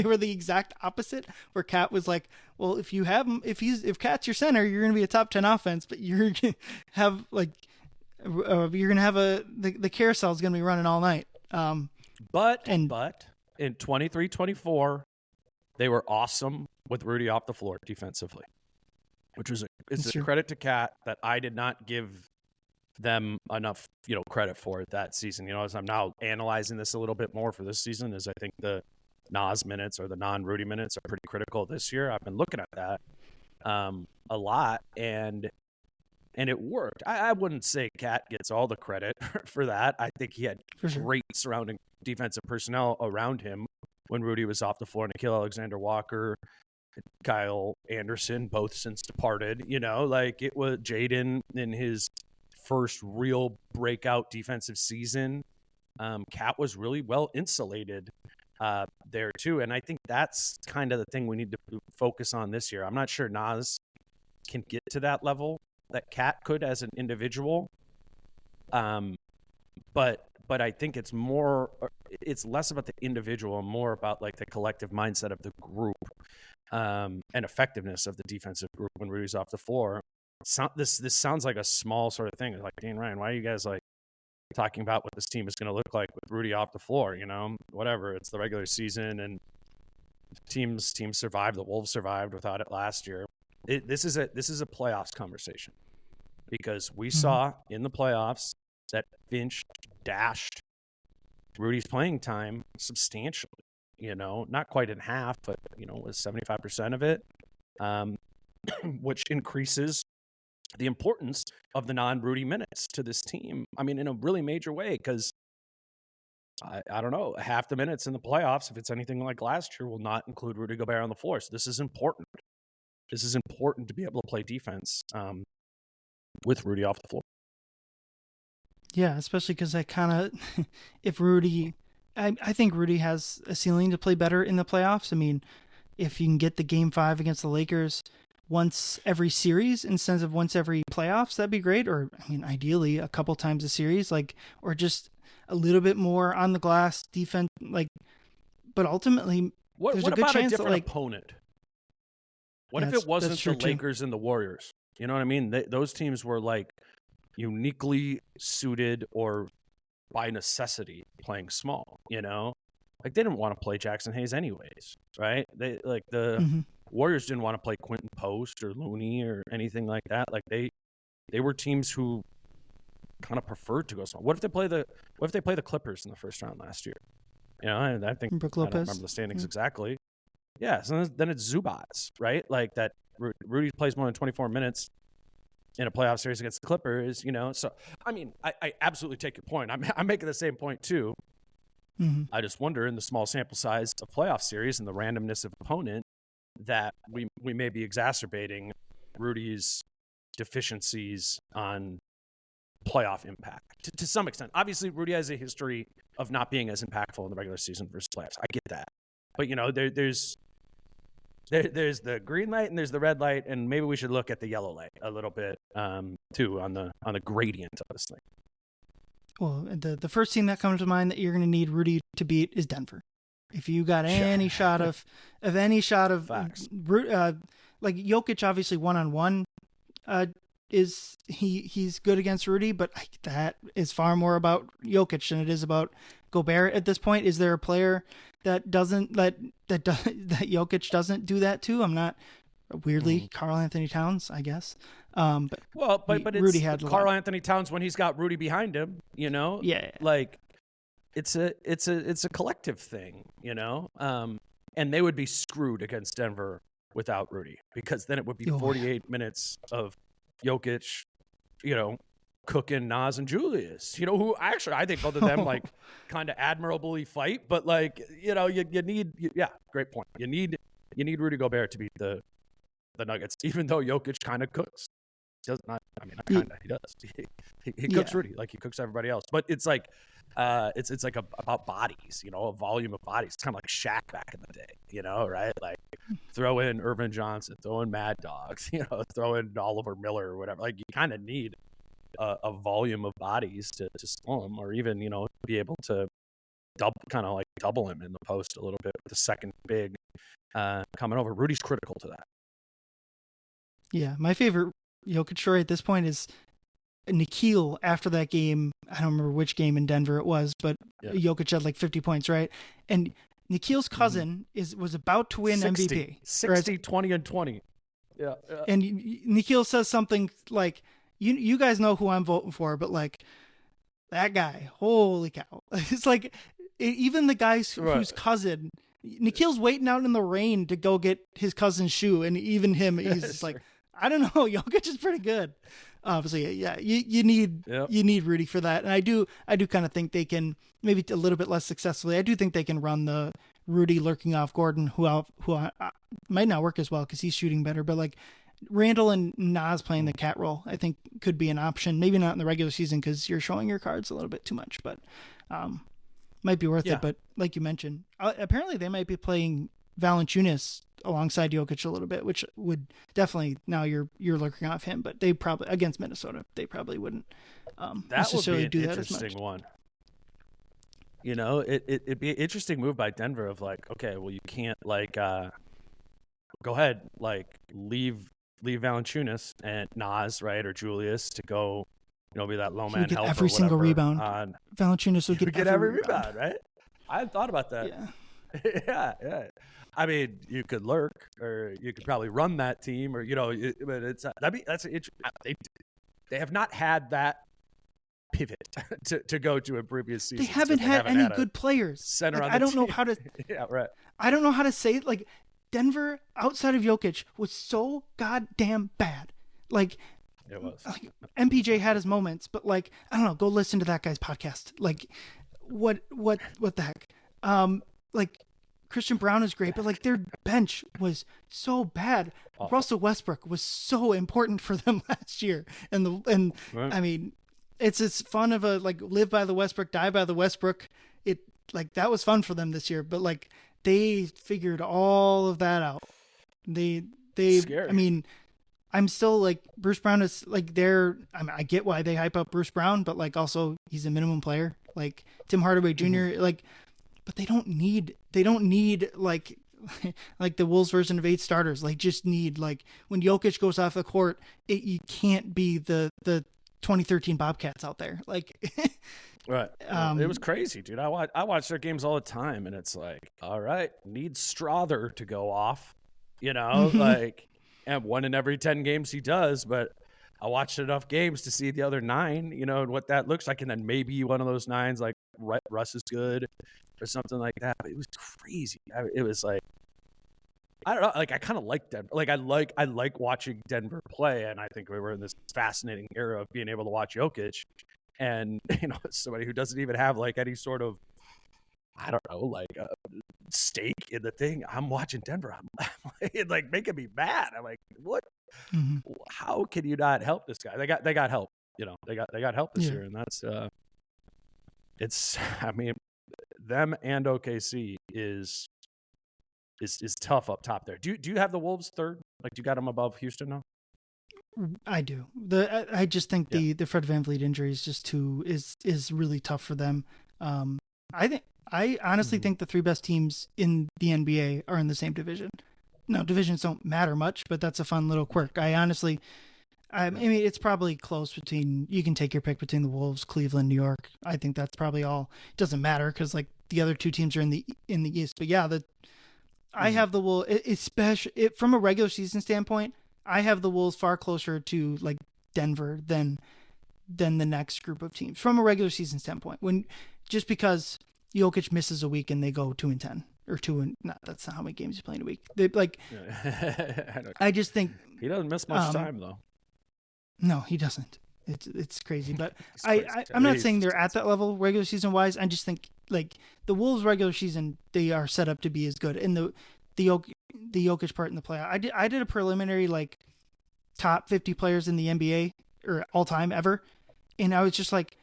were the exact opposite. Where Cat was like, well, if you have him, if Cat's your center, you're gonna be a top 10 offense, but you're gonna have like the carousel is gonna be running all night. But in 23-24, they were awesome with Rudy off the floor defensively, which was a credit to Cat that I did not give them enough, credit for it that season. As I'm now analyzing this a little bit more for this season, is I think the Nas minutes or the non-Rudy minutes are pretty critical this year. I've been looking at that a lot, and it worked. I wouldn't say Cat gets all the credit for that. I think he had great surrounding defensive personnel around him when Rudy was off the floor. Nickeil Alexander-Walker, Kyle Anderson, both since departed. Like it was Jaden in his first real breakout defensive season. Cat was really well insulated there too, and I think that's kind of the thing we need to focus on this year. I'm not sure Nas can get to that level that Cat could as an individual, but I think it's less about the individual and more about like the collective mindset of the group and effectiveness of the defensive group when Rudy's off the floor. This sounds like a small sort of thing. It's like, Dane Ryan, why are you guys like talking about what this team is going to look like with Rudy off the floor? Whatever. It's the regular season, and teams survived. The Wolves survived without it last year. This is a playoffs conversation, because we saw in the playoffs that Finch dashed Rudy's playing time substantially. Not quite in half, but was 75% of it, which increases the importance of the non-Rudy minutes to this team. I mean, in a really major way, because I don't know, half the minutes in the playoffs, if it's anything like last year, will not include Rudy Gobert on the floor. So this is important. This is important to be able to play defense with Rudy off the floor. Yeah, especially because if Rudy, I think Rudy has a ceiling to play better in the playoffs. I mean, if you can get the Game 5 against the Lakers once every series instead of once every playoffs, that'd be great. Or, I mean, ideally a couple times a series, or just a little bit more on the glass defense. But ultimately, there's a good chance a different opponent? What if it wasn't the Lakers and the Warriors? You know what I mean? Those teams were like uniquely suited or by necessity playing small, Like they didn't want to play Jackson Hayes anyways, right? They Warriors didn't want to play Quentin Post or Looney or anything like that. Like they were teams who kind of preferred to go small. What if they play the Clippers in the first round last year? I think Brook I Lopez. don't remember the standings exactly. Yeah, so then it's Zubats, right? Like that Rudy plays more than 24 minutes in a playoff series against the Clippers, So, I mean, I absolutely take your point. I'm making the same point too. Mm-hmm. I just wonder, in the small sample size of playoff series and the randomness of opponent, that we may be exacerbating Rudy's deficiencies on playoff impact to some extent. Obviously, Rudy has a history of not being as impactful in the regular season versus playoffs. I get that. But, there's the green light and there's the red light, and maybe we should look at the yellow light a little bit too on the gradient of this thing. Well, the first team that comes to mind that you're going to need Rudy to beat is Denver. If you got any shot of Facts. Like Jokic, obviously 1-on-1 he's good against Rudy, but that is far more about Jokic than it is about Gobert at this point. Is there a player that Jokic doesn't do that to? I'm not weirdly Karl Anthony Towns, I guess. But Rudy had Karl Anthony Towns when he's got Rudy behind him. Yeah. Like it's a collective thing. And they would be screwed against Denver without Rudy, because then it would be 48 minutes of Jokic, cooking Nas and Julius, you know, who actually I think both of them like kind of admirably fight, but like, you know, you need, yeah, great point. You need Rudy Gobert to beat the Nuggets, even though Jokic kind of cooks. Does not, I mean, not kind of, he does. He cooks Rudy like he cooks everybody else, but it's like, it's like about bodies, you know, a volume of bodies. It's kind of like Shaq back in the day, you know, right? Like throw in Irvin Johnson, throw in Mad Dogs, you know, throw in Oliver Miller or whatever. Like you kind of need a volume of bodies to slow him, or even, you know, be able to double him in the post a little bit with the second big coming over. Rudy's critical to that. Yeah, my favorite Jokic story at this point is Nikhil after that game. I don't remember which game in Denver it was, but Jokic had like 50 points, right? And Nikhil's cousin was about to win 60, MVP. 60, 20, and 20. Yeah. And Nikhil says something like, you guys know who I'm voting for, but like that guy, holy cow. It's like even the guys whose cousin, Nikhil's waiting out in the rain to go get his cousin's shoe. And even him, he's just like, I don't know. Jokic is pretty good. Obviously, yeah, you need Rudy for that. And I do kind of think they can, maybe a little bit less successfully, I do think they can run the Rudy lurking off Gordon, who might not work as well because he's shooting better, but like Randle and Nas playing the cat role, I think could be an option. Maybe not in the regular season because you're showing your cards a little bit too much, but might be worth it. But like you mentioned, apparently they might be playing Valanciunas alongside Jokic a little bit, which would definitely, now you're lurking off him, but they probably, against Minnesota, they probably wouldn't necessarily do that as much. That would be an interesting one. You know, it'd be an interesting move by Denver of like, okay, well, you can't like go ahead, like leave Valanciunas and Nas, right, or Julius to go, you know, be that low man helper. Every single rebound. Valanciunas would get every rebound, right? I hadn't thought about that. Yeah. yeah. I mean, you could lurk, or you could probably run that team, or, you know, but it's they have not had that pivot to go to a previous season. They haven't had any good players. Center like, on the I don't team. know how to. Yeah, right. I don't know how to say it. Like Denver outside of Jokic was so goddamn bad. Like it was. Like, MPJ had his moments, but like I don't know. Go listen to that guy's podcast. Like what the heck? Like Christian Brown is great, but like their bench was so bad. Awful. Russell Westbrook was so important for them last year, and right. I mean, it's fun of a like live by the Westbrook, die by the Westbrook. It like that was fun for them this year, but like they figured all of that out. They Scary. I mean, I'm still like Bruce Brown is like I get why they hype up Bruce Brown, but like also he's a minimum player. Like Tim Hardaway Jr. Like. But they don't need like the Wolves version of 8 starters. Like just need like when Jokic goes off the court, you can't be the 2013 Bobcats out there. Like right. It was crazy, dude. I watch their games all the time, and it's like, all right, need Strother to go off, you know, like, and 1 in every 10 games he does, but I watched enough games to see the other 9, you know, and what that looks like, and then maybe one of those 9s like Russ is good or something like that. But it was crazy. It was like, I don't know. Like I kind of like Denver. Like I like watching Denver play, and I think we were in this fascinating era of being able to watch Jokic, and you know, somebody who doesn't even have like any sort of, I don't know, like a stake in the thing. I'm watching Denver. I'm like making me mad. I'm like, what? Mm-hmm. How can you not help this guy? They got help. You know, they got help this year, and that's it's. I mean, them and OKC is tough up top there. Do you have the Wolves third? Like, do you got them above Houston now? I do. I just think the Fred VanVleet injury is just is really tough for them. I honestly think the 3 best teams in the NBA are in the same division. No, divisions don't matter much, but that's a fun little quirk. I mean, it's probably close between, you can take your pick between the Wolves, Cleveland, New York. I think that's probably all. It doesn't matter because like the other 2 teams are in the East. But yeah, I have the Wolves, especially from a regular season standpoint, I have the Wolves far closer to like Denver than the next group of teams from a regular season standpoint. Just because Jokic misses a week and they go 2-10 or 2 that's not how many games you play in a week. They like, I just think he doesn't miss much time though. No, he doesn't. It's crazy. But crazy. I'm not saying they're at that level regular season wise. I just think like the Wolves regular season, they are set up to be as good. And the Jokic part in the playoff. I did a preliminary like top 50 players in the NBA or all time ever, and I was just like,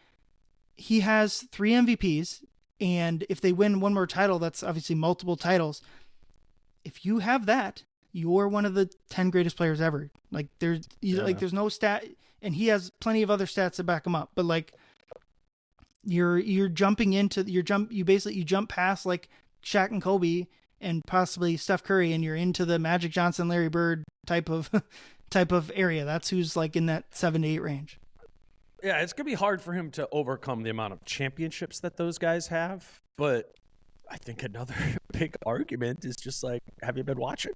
he has 3 MVPs, and if they win one more title, that's obviously multiple titles. If you have that, you're one of the 10 greatest players ever. Like there's no stat, and he has plenty of other stats to back him up. But like you're jumping into you jump past like Shaq and Kobe and possibly Steph Curry, and you're into the Magic Johnson, Larry Bird type of area. That's who's like in that 7 to 8 range. Yeah, it's going to be hard for him to overcome the amount of championships that those guys have. But I think another big argument is just like, have you been watching?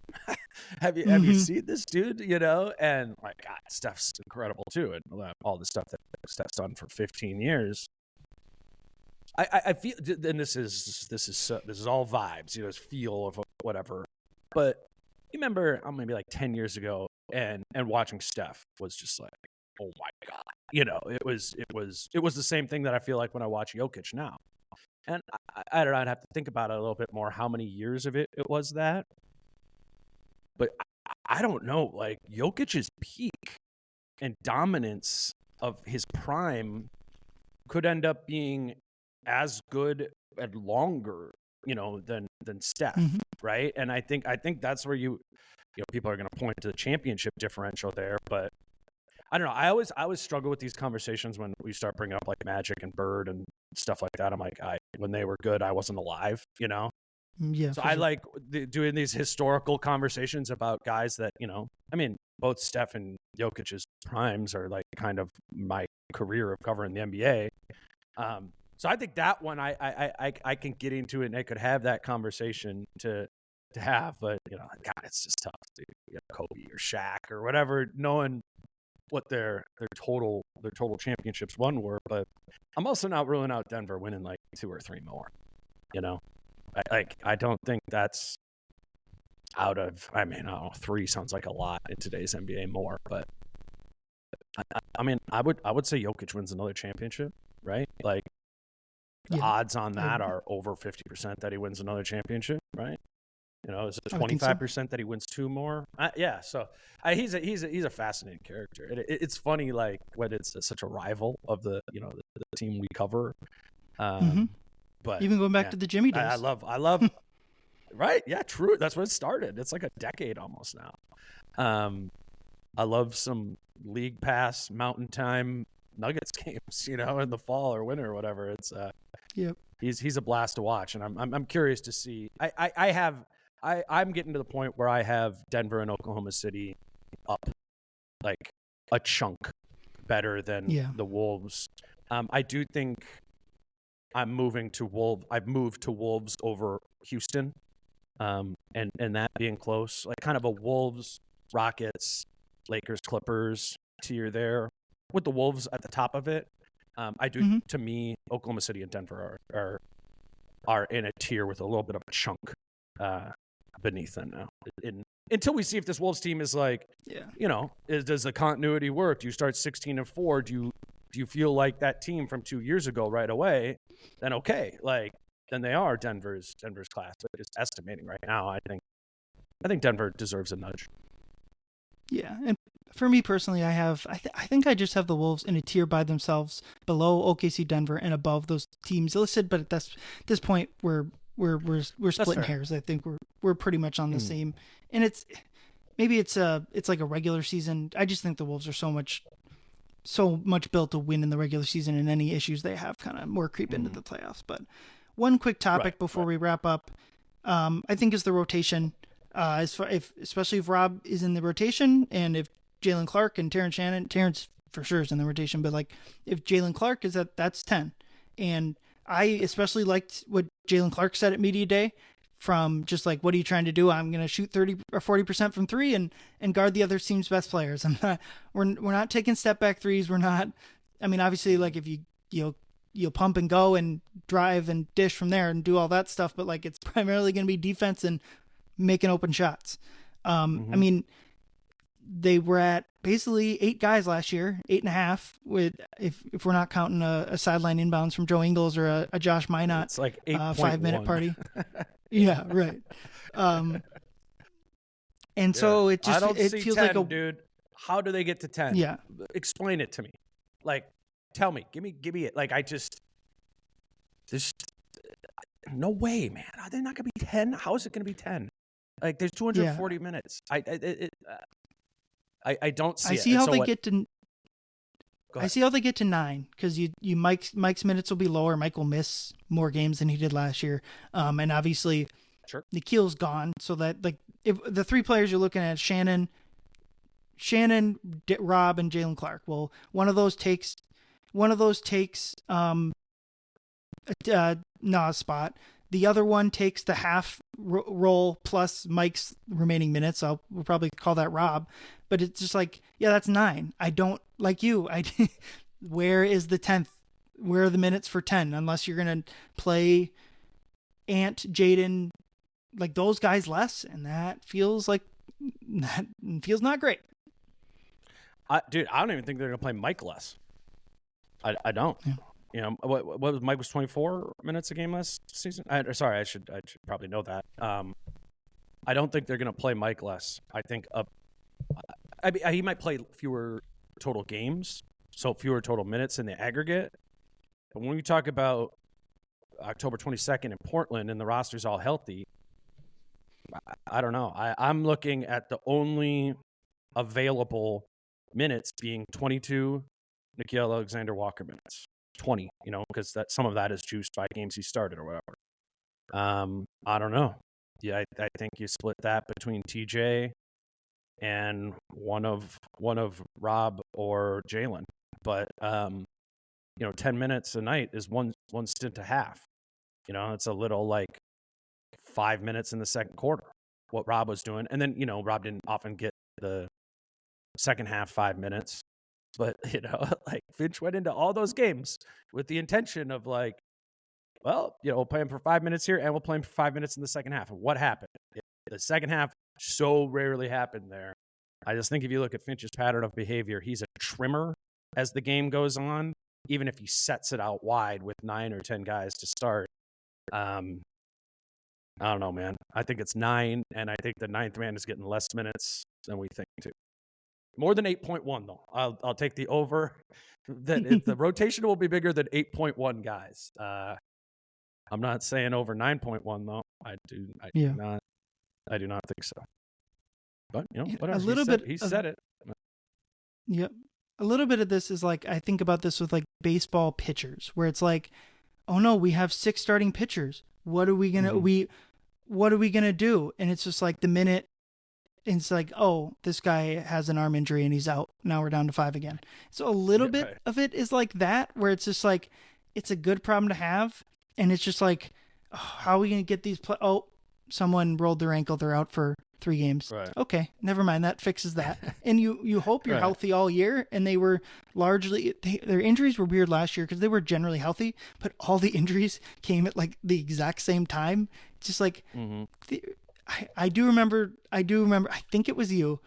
have you seen this dude? You know, and like, God, Steph's incredible too, and all the stuff that Steph's done for 15 years. I feel, and this is all vibes, you know, it's feel of whatever. But you remember, maybe like 10 years ago, and watching Steph was just like, oh my God, you know, it was the same thing that I feel like when I watch Jokic now. And I don't know, I'd have to think about it a little bit more, how many years of it was that. But I don't know, like Jokic's peak and dominance of his prime could end up being as good and longer, you know, than Steph, right? And I think that's where you know, people are going to point to the championship differential there, but I don't know. I always struggle with these conversations when we start bringing up like Magic and Bird and stuff like that. I'm like, when they were good, I wasn't alive, you know? Yeah. So I like doing these historical conversations about guys that, you know, I mean, both Steph and Jokic's primes are like kind of my career of covering the NBA. So I think that one I can get into it, and I could have that conversation to have, but you know, God, it's just tough to, you know, Kobe or Shaq or whatever, knowing what their total championships won were. But I'm also not ruling out Denver winning like 2 or 3 more. You know, I don't think that's out of. I mean, I don't know, 3 sounds like a lot in today's NBA more, but I mean, I would say Jokic wins another championship, right? Like the odds on that are over 50% that he wins another championship, right? You know, is it 25% that he wins 2 more? Yeah, so he's a fascinating character. It's funny, like when it's such a rival of the, you know, the team we cover. But even going back to the Jimmy days, I love, right? Yeah, true. That's when it started. It's like a decade almost now. I love some League Pass Mountain Time Nuggets games, you know, in the fall or winter or whatever. It's he's a blast to watch, and I'm curious to see. I'm getting to the point where I have Denver and Oklahoma City up like a chunk better than the Wolves. I do think I've moved to Wolves over Houston, and that being close, like kind of a Wolves, Rockets, Lakers, Clippers tier there, with the Wolves at the top of it. I do. To me, Oklahoma City and Denver are in a tier with a little bit of a chunk beneath them now. Until we see if this Wolves team is like, you know, does the continuity work? Do you start 16-4? Do you feel like that team from 2 years ago right away? Then okay, like then they are Denver's class. But just estimating right now, I think Denver deserves a nudge. Yeah, and for me personally, I think I just have the Wolves in a tier by themselves, below OKC, Denver, and above those teams listed. But at this point, we're splitting hairs. I think we're pretty much on the same. And it's like a regular season. I just think the Wolves are so much built to win in the regular season, and any issues they have kind of more creep into the playoffs. But one quick topic before we wrap up, I think is the rotation. Especially if Rob is in the rotation, and if Jalen Clark and Terrence for sure is in the rotation, but like if Jalen Clark is that's 10. And I especially liked what Jalen Clark said at Media Day, from just like, what are you trying to do? I'm going to shoot 30 or 40% from 3 and guard the other team's best players. We're not taking step back threes. We're not, I mean, obviously like if you'll pump and go and drive and dish from there and do all that stuff, but like it's primarily going to be defense and making open shots. I mean, they were at basically 8 guys last year, 8.5 with if we're not counting a sideline inbounds from Joe Ingles or a Josh Minot. It's like 8.1 5-minute party. Yeah, right. And so it just I don't it see feels 10, like a dude. How do they get to 10? Yeah. Explain it to me. Like, tell me. Give me it. Like, there's no way, man. Are they not going to be 10? How is it going to be 10? Like, there's 240 minutes. I don't see it. I see how so they what, get to. I see how they get to 9 because Mike's minutes will be lower. Mike will miss more games than he did last year, and obviously, sure, Nikhil's gone. So that like if the 3 players you're looking at, Shannon, Rob, and Jalen Clark. Well, one of those takes Nas spot. The other one takes the half role plus Mike's remaining minutes. We'll probably call that Rob, but it's just like, yeah, that's 9. I don't like you. Where is the 10th? Where are the minutes for 10? Unless you're going to play Ant, Jaden, like those guys less. And that feels not great. Dude, I don't even think they're going to play Mike less. I don't. Yeah. You know, what was Mike was 24 minutes a game last season? Sorry, I should probably know that. I don't think they're going to play Mike less. I think he might play fewer total games, so fewer total minutes in the aggregate. But when we talk about October 22nd in Portland and the roster's all healthy, I don't know. I'm looking at the only available minutes being 22 Nickeil Alexander-Walker minutes. 20, because some of that is juiced by games he started or whatever. I don't know. Yeah, I think you split that between TJ and one of Rob or Jalen. But 10 minutes a night is one stint a half. It's a little like 5 minutes in the second quarter, what Rob was doing. And then, Rob didn't often get the second half 5 minutes. But, like Finch went into all those games with the intention of like, well, we'll play him for 5 minutes here and we'll play him for 5 minutes in the second half. And what happened? The second half so rarely happened there. I just think if you look at Finch's pattern of behavior, he's a trimmer as the game goes on, even if he sets it out wide with 9 or 10 guys to start. I don't know, man. I think it's 9, and I think the 9th man is getting less minutes than we think too. More than 8.1, though. I'll take the over. The rotation will be bigger than 8.1 guys. I'm not saying over 9.1, though. I do not think so. But whatever. A little bit. He said it. Yep. A little bit of this is like, I think about this with like baseball pitchers, where it's like, oh no, we have 6 starting pitchers. What are we gonna what are we gonna do? And it's just like the minute. And it's like, oh, this guy has an arm injury and he's out. Now we're down to 5 again. So a little bit of it is like that, where it's just like, it's a good problem to have. And it's just like, oh, how are we going to get these? Someone rolled their ankle. They're out for 3 games. Right. Okay, never mind. That fixes that. And you hope you're healthy all year. And they were largely, their injuries were weird last year because they were generally healthy, but all the injuries came at like the exact same time. It's just like, I do remember, I think it was you,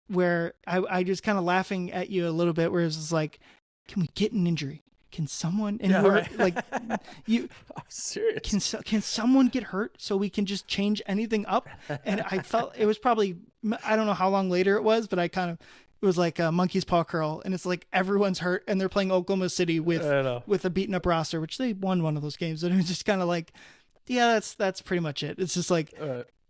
where I just kind of laughing at you a little bit, where it was just like, can we get an injury? Can someone, and like, I'm serious. Can someone get hurt so we can just change anything up? And I felt it was probably, I don't know how long later it was, but it was like a monkey's paw curl. And it's like, everyone's hurt and they're playing Oklahoma City with a beaten up roster, which they won one of those games. And it was just kind of like, yeah, that's pretty much it. It's just like,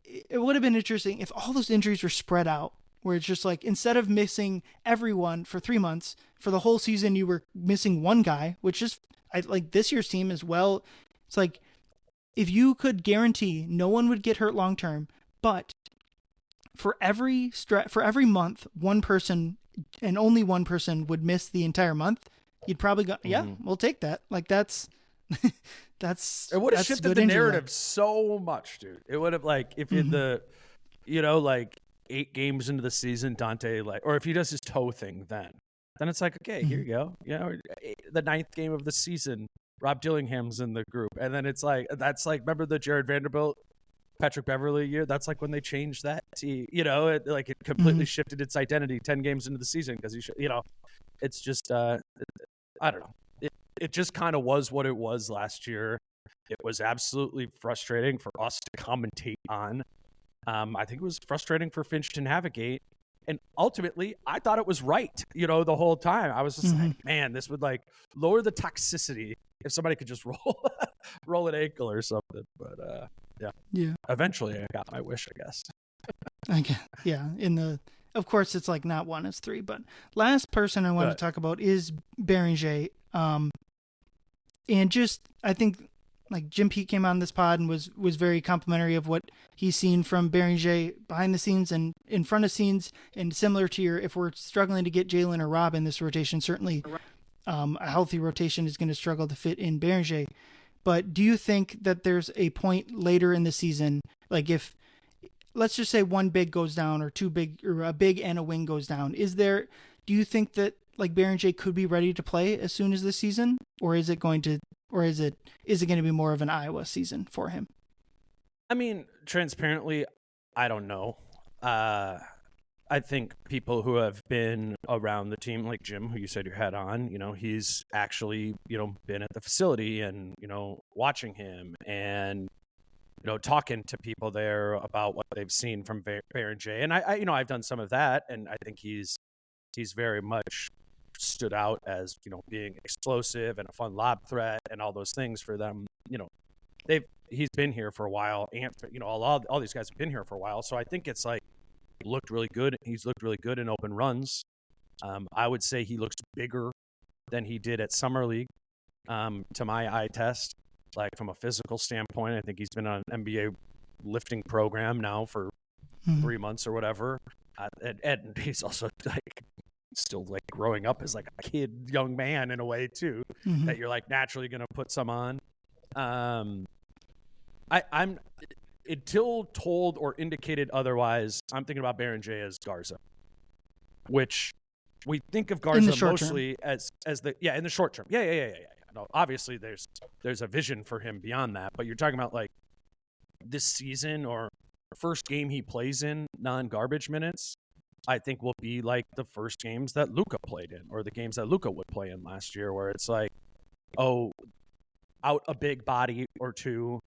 it would have been interesting if all those injuries were spread out, where it's just like, instead of missing everyone for 3 months, for the whole season, you were missing one guy, which is like this year's team as well. It's like, if you could guarantee no one would get hurt long term, but for every month, one person and only one person would miss the entire month, you'd probably go, yeah, we'll take that. Like that's it would have shifted the narrative so much, dude. It would have, like, if in the like 8 games into the season, Dante, like, or if he does his toe thing, then it's like, okay, here you go. The 9th game of the season, Rob Dillingham's in the group, and then it's like, that's like, remember the Jared Vanderbilt Patrick Beverley year, that's like when they changed that team. It completely shifted its identity 10 games into the season because it's just I don't know. It just kind of was what it was last year. It was absolutely frustrating for us to commentate on. I think it was frustrating for Finch to navigate. And ultimately, I thought it was right, the whole time. I was just like, man, this would like lower the toxicity if somebody could just roll an ankle or something. But yeah. Eventually, I got my wish, I guess. Yeah. Of course, it's like not 1, it's 3. But last person I want to talk about is Beringer. And just, I think, like Jim Pete came on this pod and was very complimentary of what he's seen from Beringer behind the scenes and in front of scenes. And similar to if we're struggling to get Jalen or Rob in this rotation, certainly a healthy rotation is going to struggle to fit in Beringer. But do you think that there's a point later in the season, like if, let's just say one big goes down or two big, or a big and a wing goes down, do you think that like Beringer could be ready to play as soon as this season, or is it going to be more of an Iowa season for him? I mean, transparently, I don't know. I think people who have been around the team, like Jim, who you said you had on, he's actually, been at the facility and, watching him and, talking to people there about what they've seen from Beringer. And I've done some of that, and I think he's very much stood out as, being explosive and a fun lob threat and all those things for them. He's been here for a while, and all these guys have been here for a while. So I think it's like looked really good. He's looked really good in open runs. I would say he looks bigger than he did at Summer League, to my eye test. Like from a physical standpoint, I think he's been on an NBA lifting program now for 3 months or whatever. And he's also like still like growing up as like a young man in a way too, that you're like naturally going to put some on. I'm until told or indicated otherwise, I'm thinking about Beringer as Garza, which we think of Garza mostly as the in the short term. Yeah. No, obviously there's a vision for him beyond that, but you're talking about like this season or first game he plays in non-garbage minutes, I think will be like the first games that Luka played in, or the games that Luka would play in last year, where it's like, out a big body or two,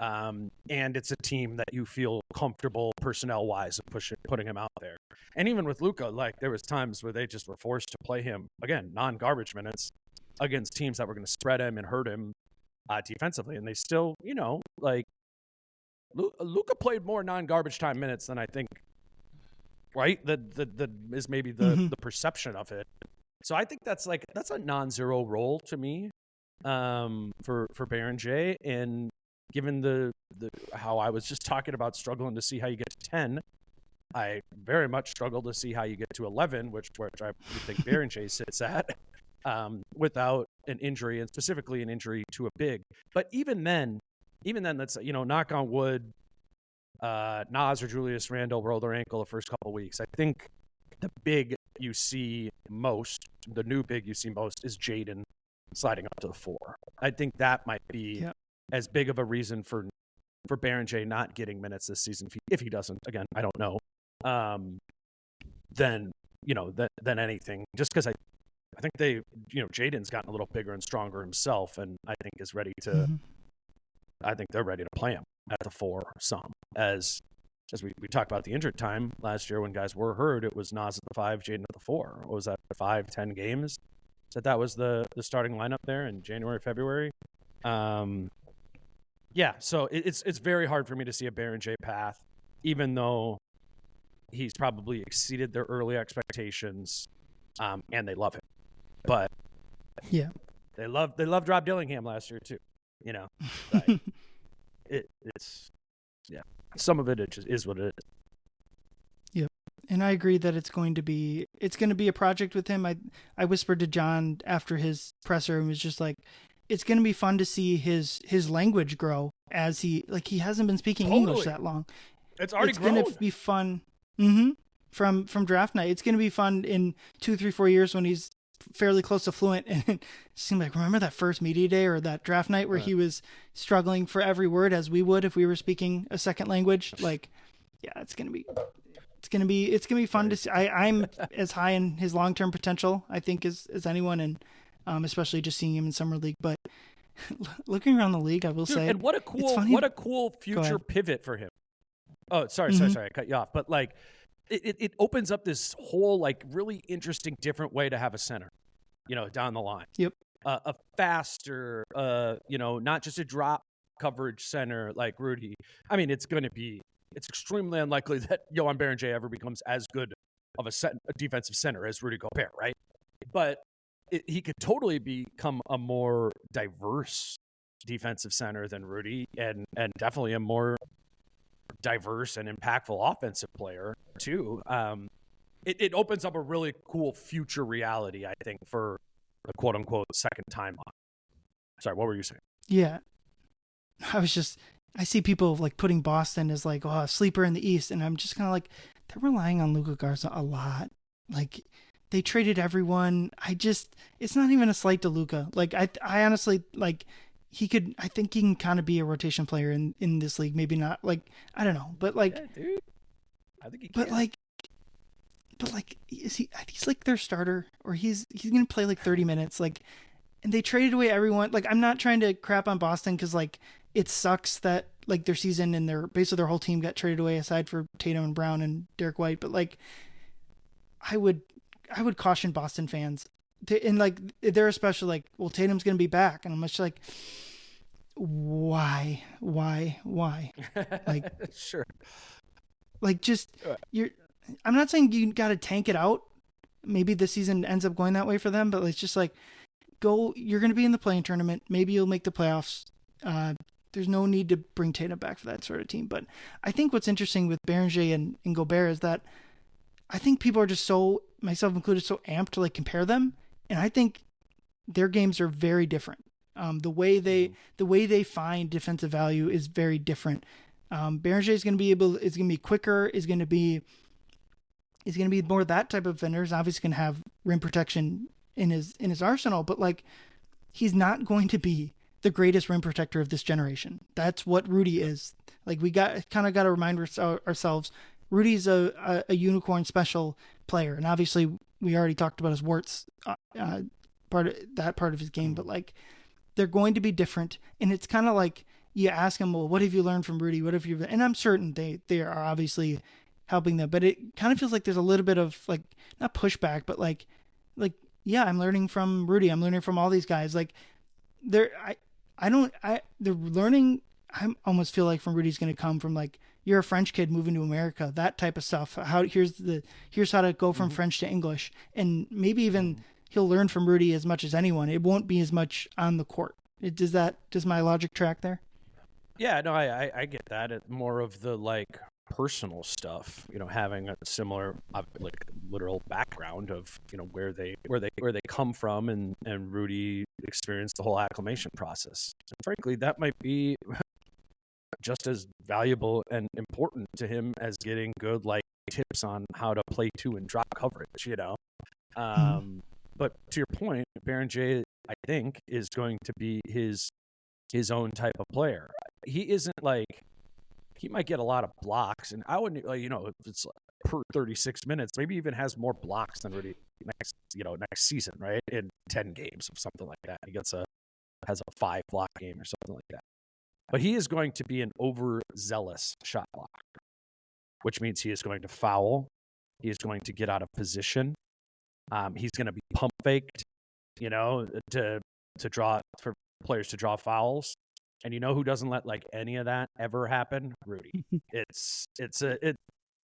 and it's a team that you feel comfortable personnel-wise of putting him out there. And even with Luka, like there was times where they just were forced to play him, again, non-garbage minutes, against teams that were going to spread him and hurt him defensively. And they still, like Luka played more non-garbage time minutes than I think, right? That is maybe the perception of it. So I think that's a non-zero role to me, for Beringer. And given the how I was just talking about struggling to see how you get to 10, I very much struggle to see how you get to 11, which I think Beringer sits at, without an injury, and specifically an injury to a big. But even then, let's knock on wood, Nas or Julius Randle roll their ankle the first couple of weeks. I think the big you see most, the new big you see most, is Jaden sliding up to the 4. I think that might be as big of a reason for Beringer not getting minutes this season. If he doesn't, again, I don't know. Than anything, just because I think they, Jaden's gotten a little bigger and stronger himself, and I think is ready to. I think they're ready to play him at the 4 some. As we talked about the injured time last year when guys were hurt, it was Nas at the 5, Jaden at the 4. What was that, 5-10 games? That was the starting lineup there in January, February. So it's very hard for me to see a Beringer path, even though he's probably exceeded their early expectations, and they love him. But they loved Rob Dillingham last year too. Like, it's some of it just is what it is. Yep. And I agree that it's going to be a project with him. I whispered to John after his presser and was just like, it's going to be fun to see his language grow as he hasn't been speaking English that long. It's already grown. It's going to be fun. From draft night. It's going to be fun in 2, 3, 4 years when he's fairly close to fluent. And it seemed like, remember that first media day or that draft night where he was struggling for every word as we would if we were speaking a second language? Like, yeah, it's gonna be fun to see. I'm as high in his long-term potential, I think, as anyone, and especially just seeing him in summer league. But looking around the league, I will say, and what a cool future pivot for him. Oh, sorry, I cut you off. But like, it opens up this whole like really interesting, different way to have a center, down the line. Yep. A faster, not just a drop coverage center like Rudy. I mean, it's extremely unlikely that Joan Beringer ever becomes as good of a defensive center as Rudy Gobert, right? But he could totally become a more diverse defensive center than Rudy, and definitely a more diverse and impactful offensive player too. It opens up a really cool future reality, I think, for the quote unquote second timeline. Sorry, what were you saying? Yeah, I see people like putting Boston as like, a sleeper in the East, and I'm just kind of like, they're relying on Luka Garza a lot. Like, they traded everyone. It's not even a slight to Luka. Like, I honestly, like, I think he can kind of be a rotation player in this league. Maybe not, like, I don't know, but like, yeah, dude, I think he can. But like, he's like their starter, or he's going to play like 30 minutes. Like, and they traded away everyone. Like, I'm not trying to crap on Boston, 'cause like, it sucks that like their season and basically their whole team got traded away aside for Tatum and Brown and Derek White. But like, I would caution Boston fans and like, they're especially like, well, Tatum's going to be back. And I'm just like, why? Like, sure. Like, just, I'm not saying you got to tank it out. Maybe the season ends up going that way for them, but it's just like, you're going to be in the play-in tournament. Maybe you'll make the playoffs. There's no need to bring Tatum back for that sort of team. But I think what's interesting with Beringer and Gobert is that I think people are just so, myself included, so amped to like compare them. And I think their games are very different. The way they find defensive value is very different. Beringer is going to be quicker, is going to be more that type of defender. He's obviously going to have rim protection in his arsenal, but like, he's not going to be the greatest rim protector of this generation. That's what Rudy is. Like, we got to remind ourselves, Rudy's a unicorn special player, and obviously we already talked about his warts, part of his game, but like, they're going to be different. And it's kind of like, you ask them, well, what have you learned from Rudy? And I'm certain they are obviously helping them, but it kind of feels like there's a little bit of like, not pushback, but like, yeah, I'm learning from Rudy. I'm learning from all these guys. Like, they're learning. I almost feel like from Rudy's going to come from like, you're a French kid moving to America, that type of stuff. Here's how to go from French to English, and maybe even he'll learn from Rudy as much as anyone. It won't be as much on the court. Does my logic track there? Yeah, no, I get that. It's more of the like personal stuff, having a similar like literal background of where they come from, and Rudy experienced the whole acclimation process. And frankly, that might be just as valuable and important to him as getting good like tips on how to play to and drop coverage. But to your point, Beringer, I think, is going to be his own type of player. He isn't like, he might get a lot of blocks, and I wouldn't, if it's per 36 minutes, maybe even has more blocks than Rudy next season, right? In 10 games or something like that. He has a 5 block game or something like that. But he is going to be an overzealous shot blocker, which means he is going to foul. He is going to get out of position. He's going to be pump faked, to draw, for players to draw fouls. And who doesn't let like any of that ever happen? Rudy.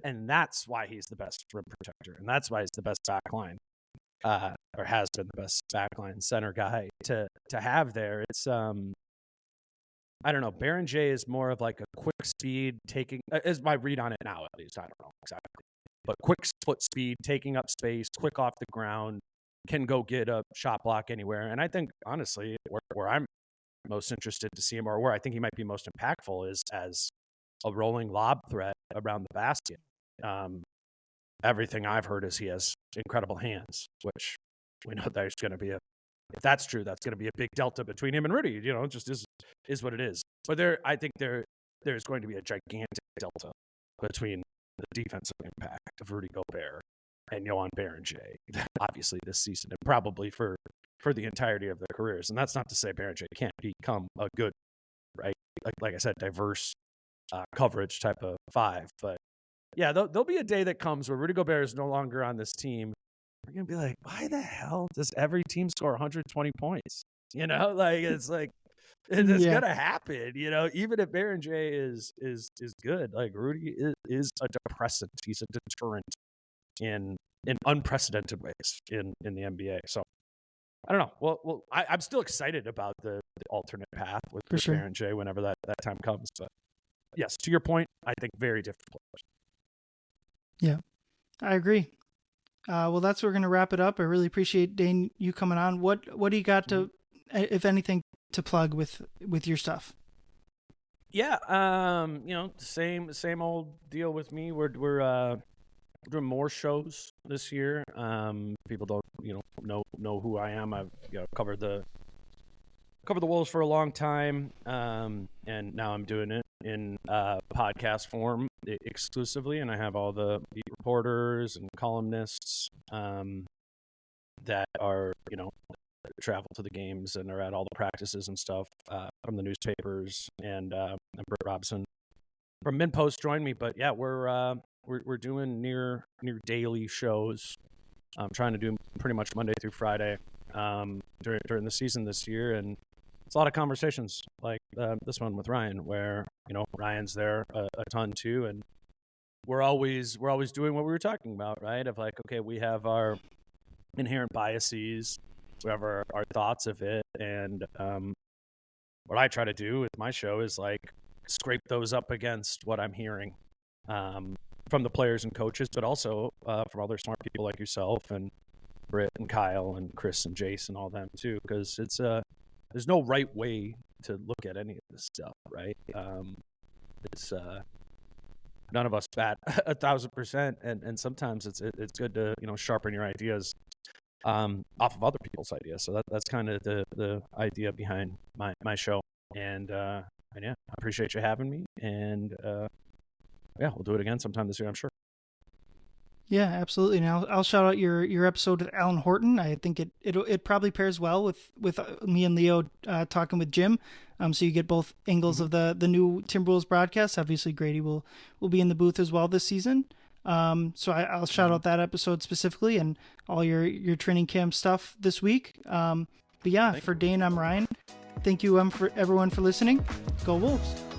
And that's why he's the best rim protector, and that's why he's the best backline, or has been the best backline center guy to have there. It's I don't know. Beringer is more of like a quick speed taking, is my read on it now at least. I don't know exactly, but quick split speed, taking up space, quick off the ground, can go get a shot block anywhere. And I think honestly, where I'm most interested to see him, or where I think he might be most impactful, is as a rolling lob threat around the basket. Everything I've heard is he has incredible hands, which we know there's going to be if that's true, that's going to be a big delta between him and Rudy. You know, it just is what it is. But I think there's going to be a gigantic delta between the defensive impact of Rudy Gobert and Joan Beringer, obviously this season, and probably for the entirety of their careers. And that's not to say Beringer can't become a good, right, like I said, diverse coverage type of five. But yeah, there'll be a day that comes where Rudy Gobert is no longer on this team. We're going to be like, why the hell does every team score 120 points? You know, like, it's like, it's going to happen, you know, even if Beringer is good. Like, Rudy is a depressant. He's a deterrent in unprecedented ways in the NBA. So I don't know. Well, I'm still excited about the alternate path with Beringer whenever that time comes. But yes, to your point, I think very different players. Yeah, I agree. Well, that's where we're going to wrap it up. I really appreciate, Dane, you coming on. What do you got to, if anything, to plug with your stuff? Yeah, you know, same old deal with me. We're doing more shows this year. People don't know who I am. I've covered the Wolves for a long time, and now I'm doing it in podcast form exclusively, and I have all the beat reporters and columnists that are travel to the games and are at all the practices and stuff from the newspapers, and Britt Robson from MinPost joined me. But yeah, we're doing near daily shows. I'm trying to do pretty much Monday through Friday during the season this year, and it's a lot of conversations like this one with Ryan, where Ryan's there a ton too, and we're always doing what we were talking about, right? Of like, okay, we have our inherent biases, we have our thoughts of it, and what I try to do with my show is like scrape those up against what I'm hearing from the players and coaches, but also from other smart people like yourself and Britt and Kyle and Chris and Jace and all them too, because it's there's no right way to look at any of this stuff, right? It's none of us bat 1,000%, and sometimes it's good to sharpen your ideas off of other people's ideas. So that's kind of the idea behind my show, and yeah, I appreciate you having me, and yeah, we'll do it again sometime this year, I'm sure. Yeah, absolutely. Now I'll shout out your episode with Alan Horton. I think it probably pairs well with me and Leo talking with Jim. So you get both angles of the new Timberwolves broadcast. Obviously, Grady will be in the booth as well this season. So I'll shout out that episode specifically and all your training camp stuff this week. But yeah, for Dane, I'm Ryan. Thank you for everyone for listening. Go Wolves.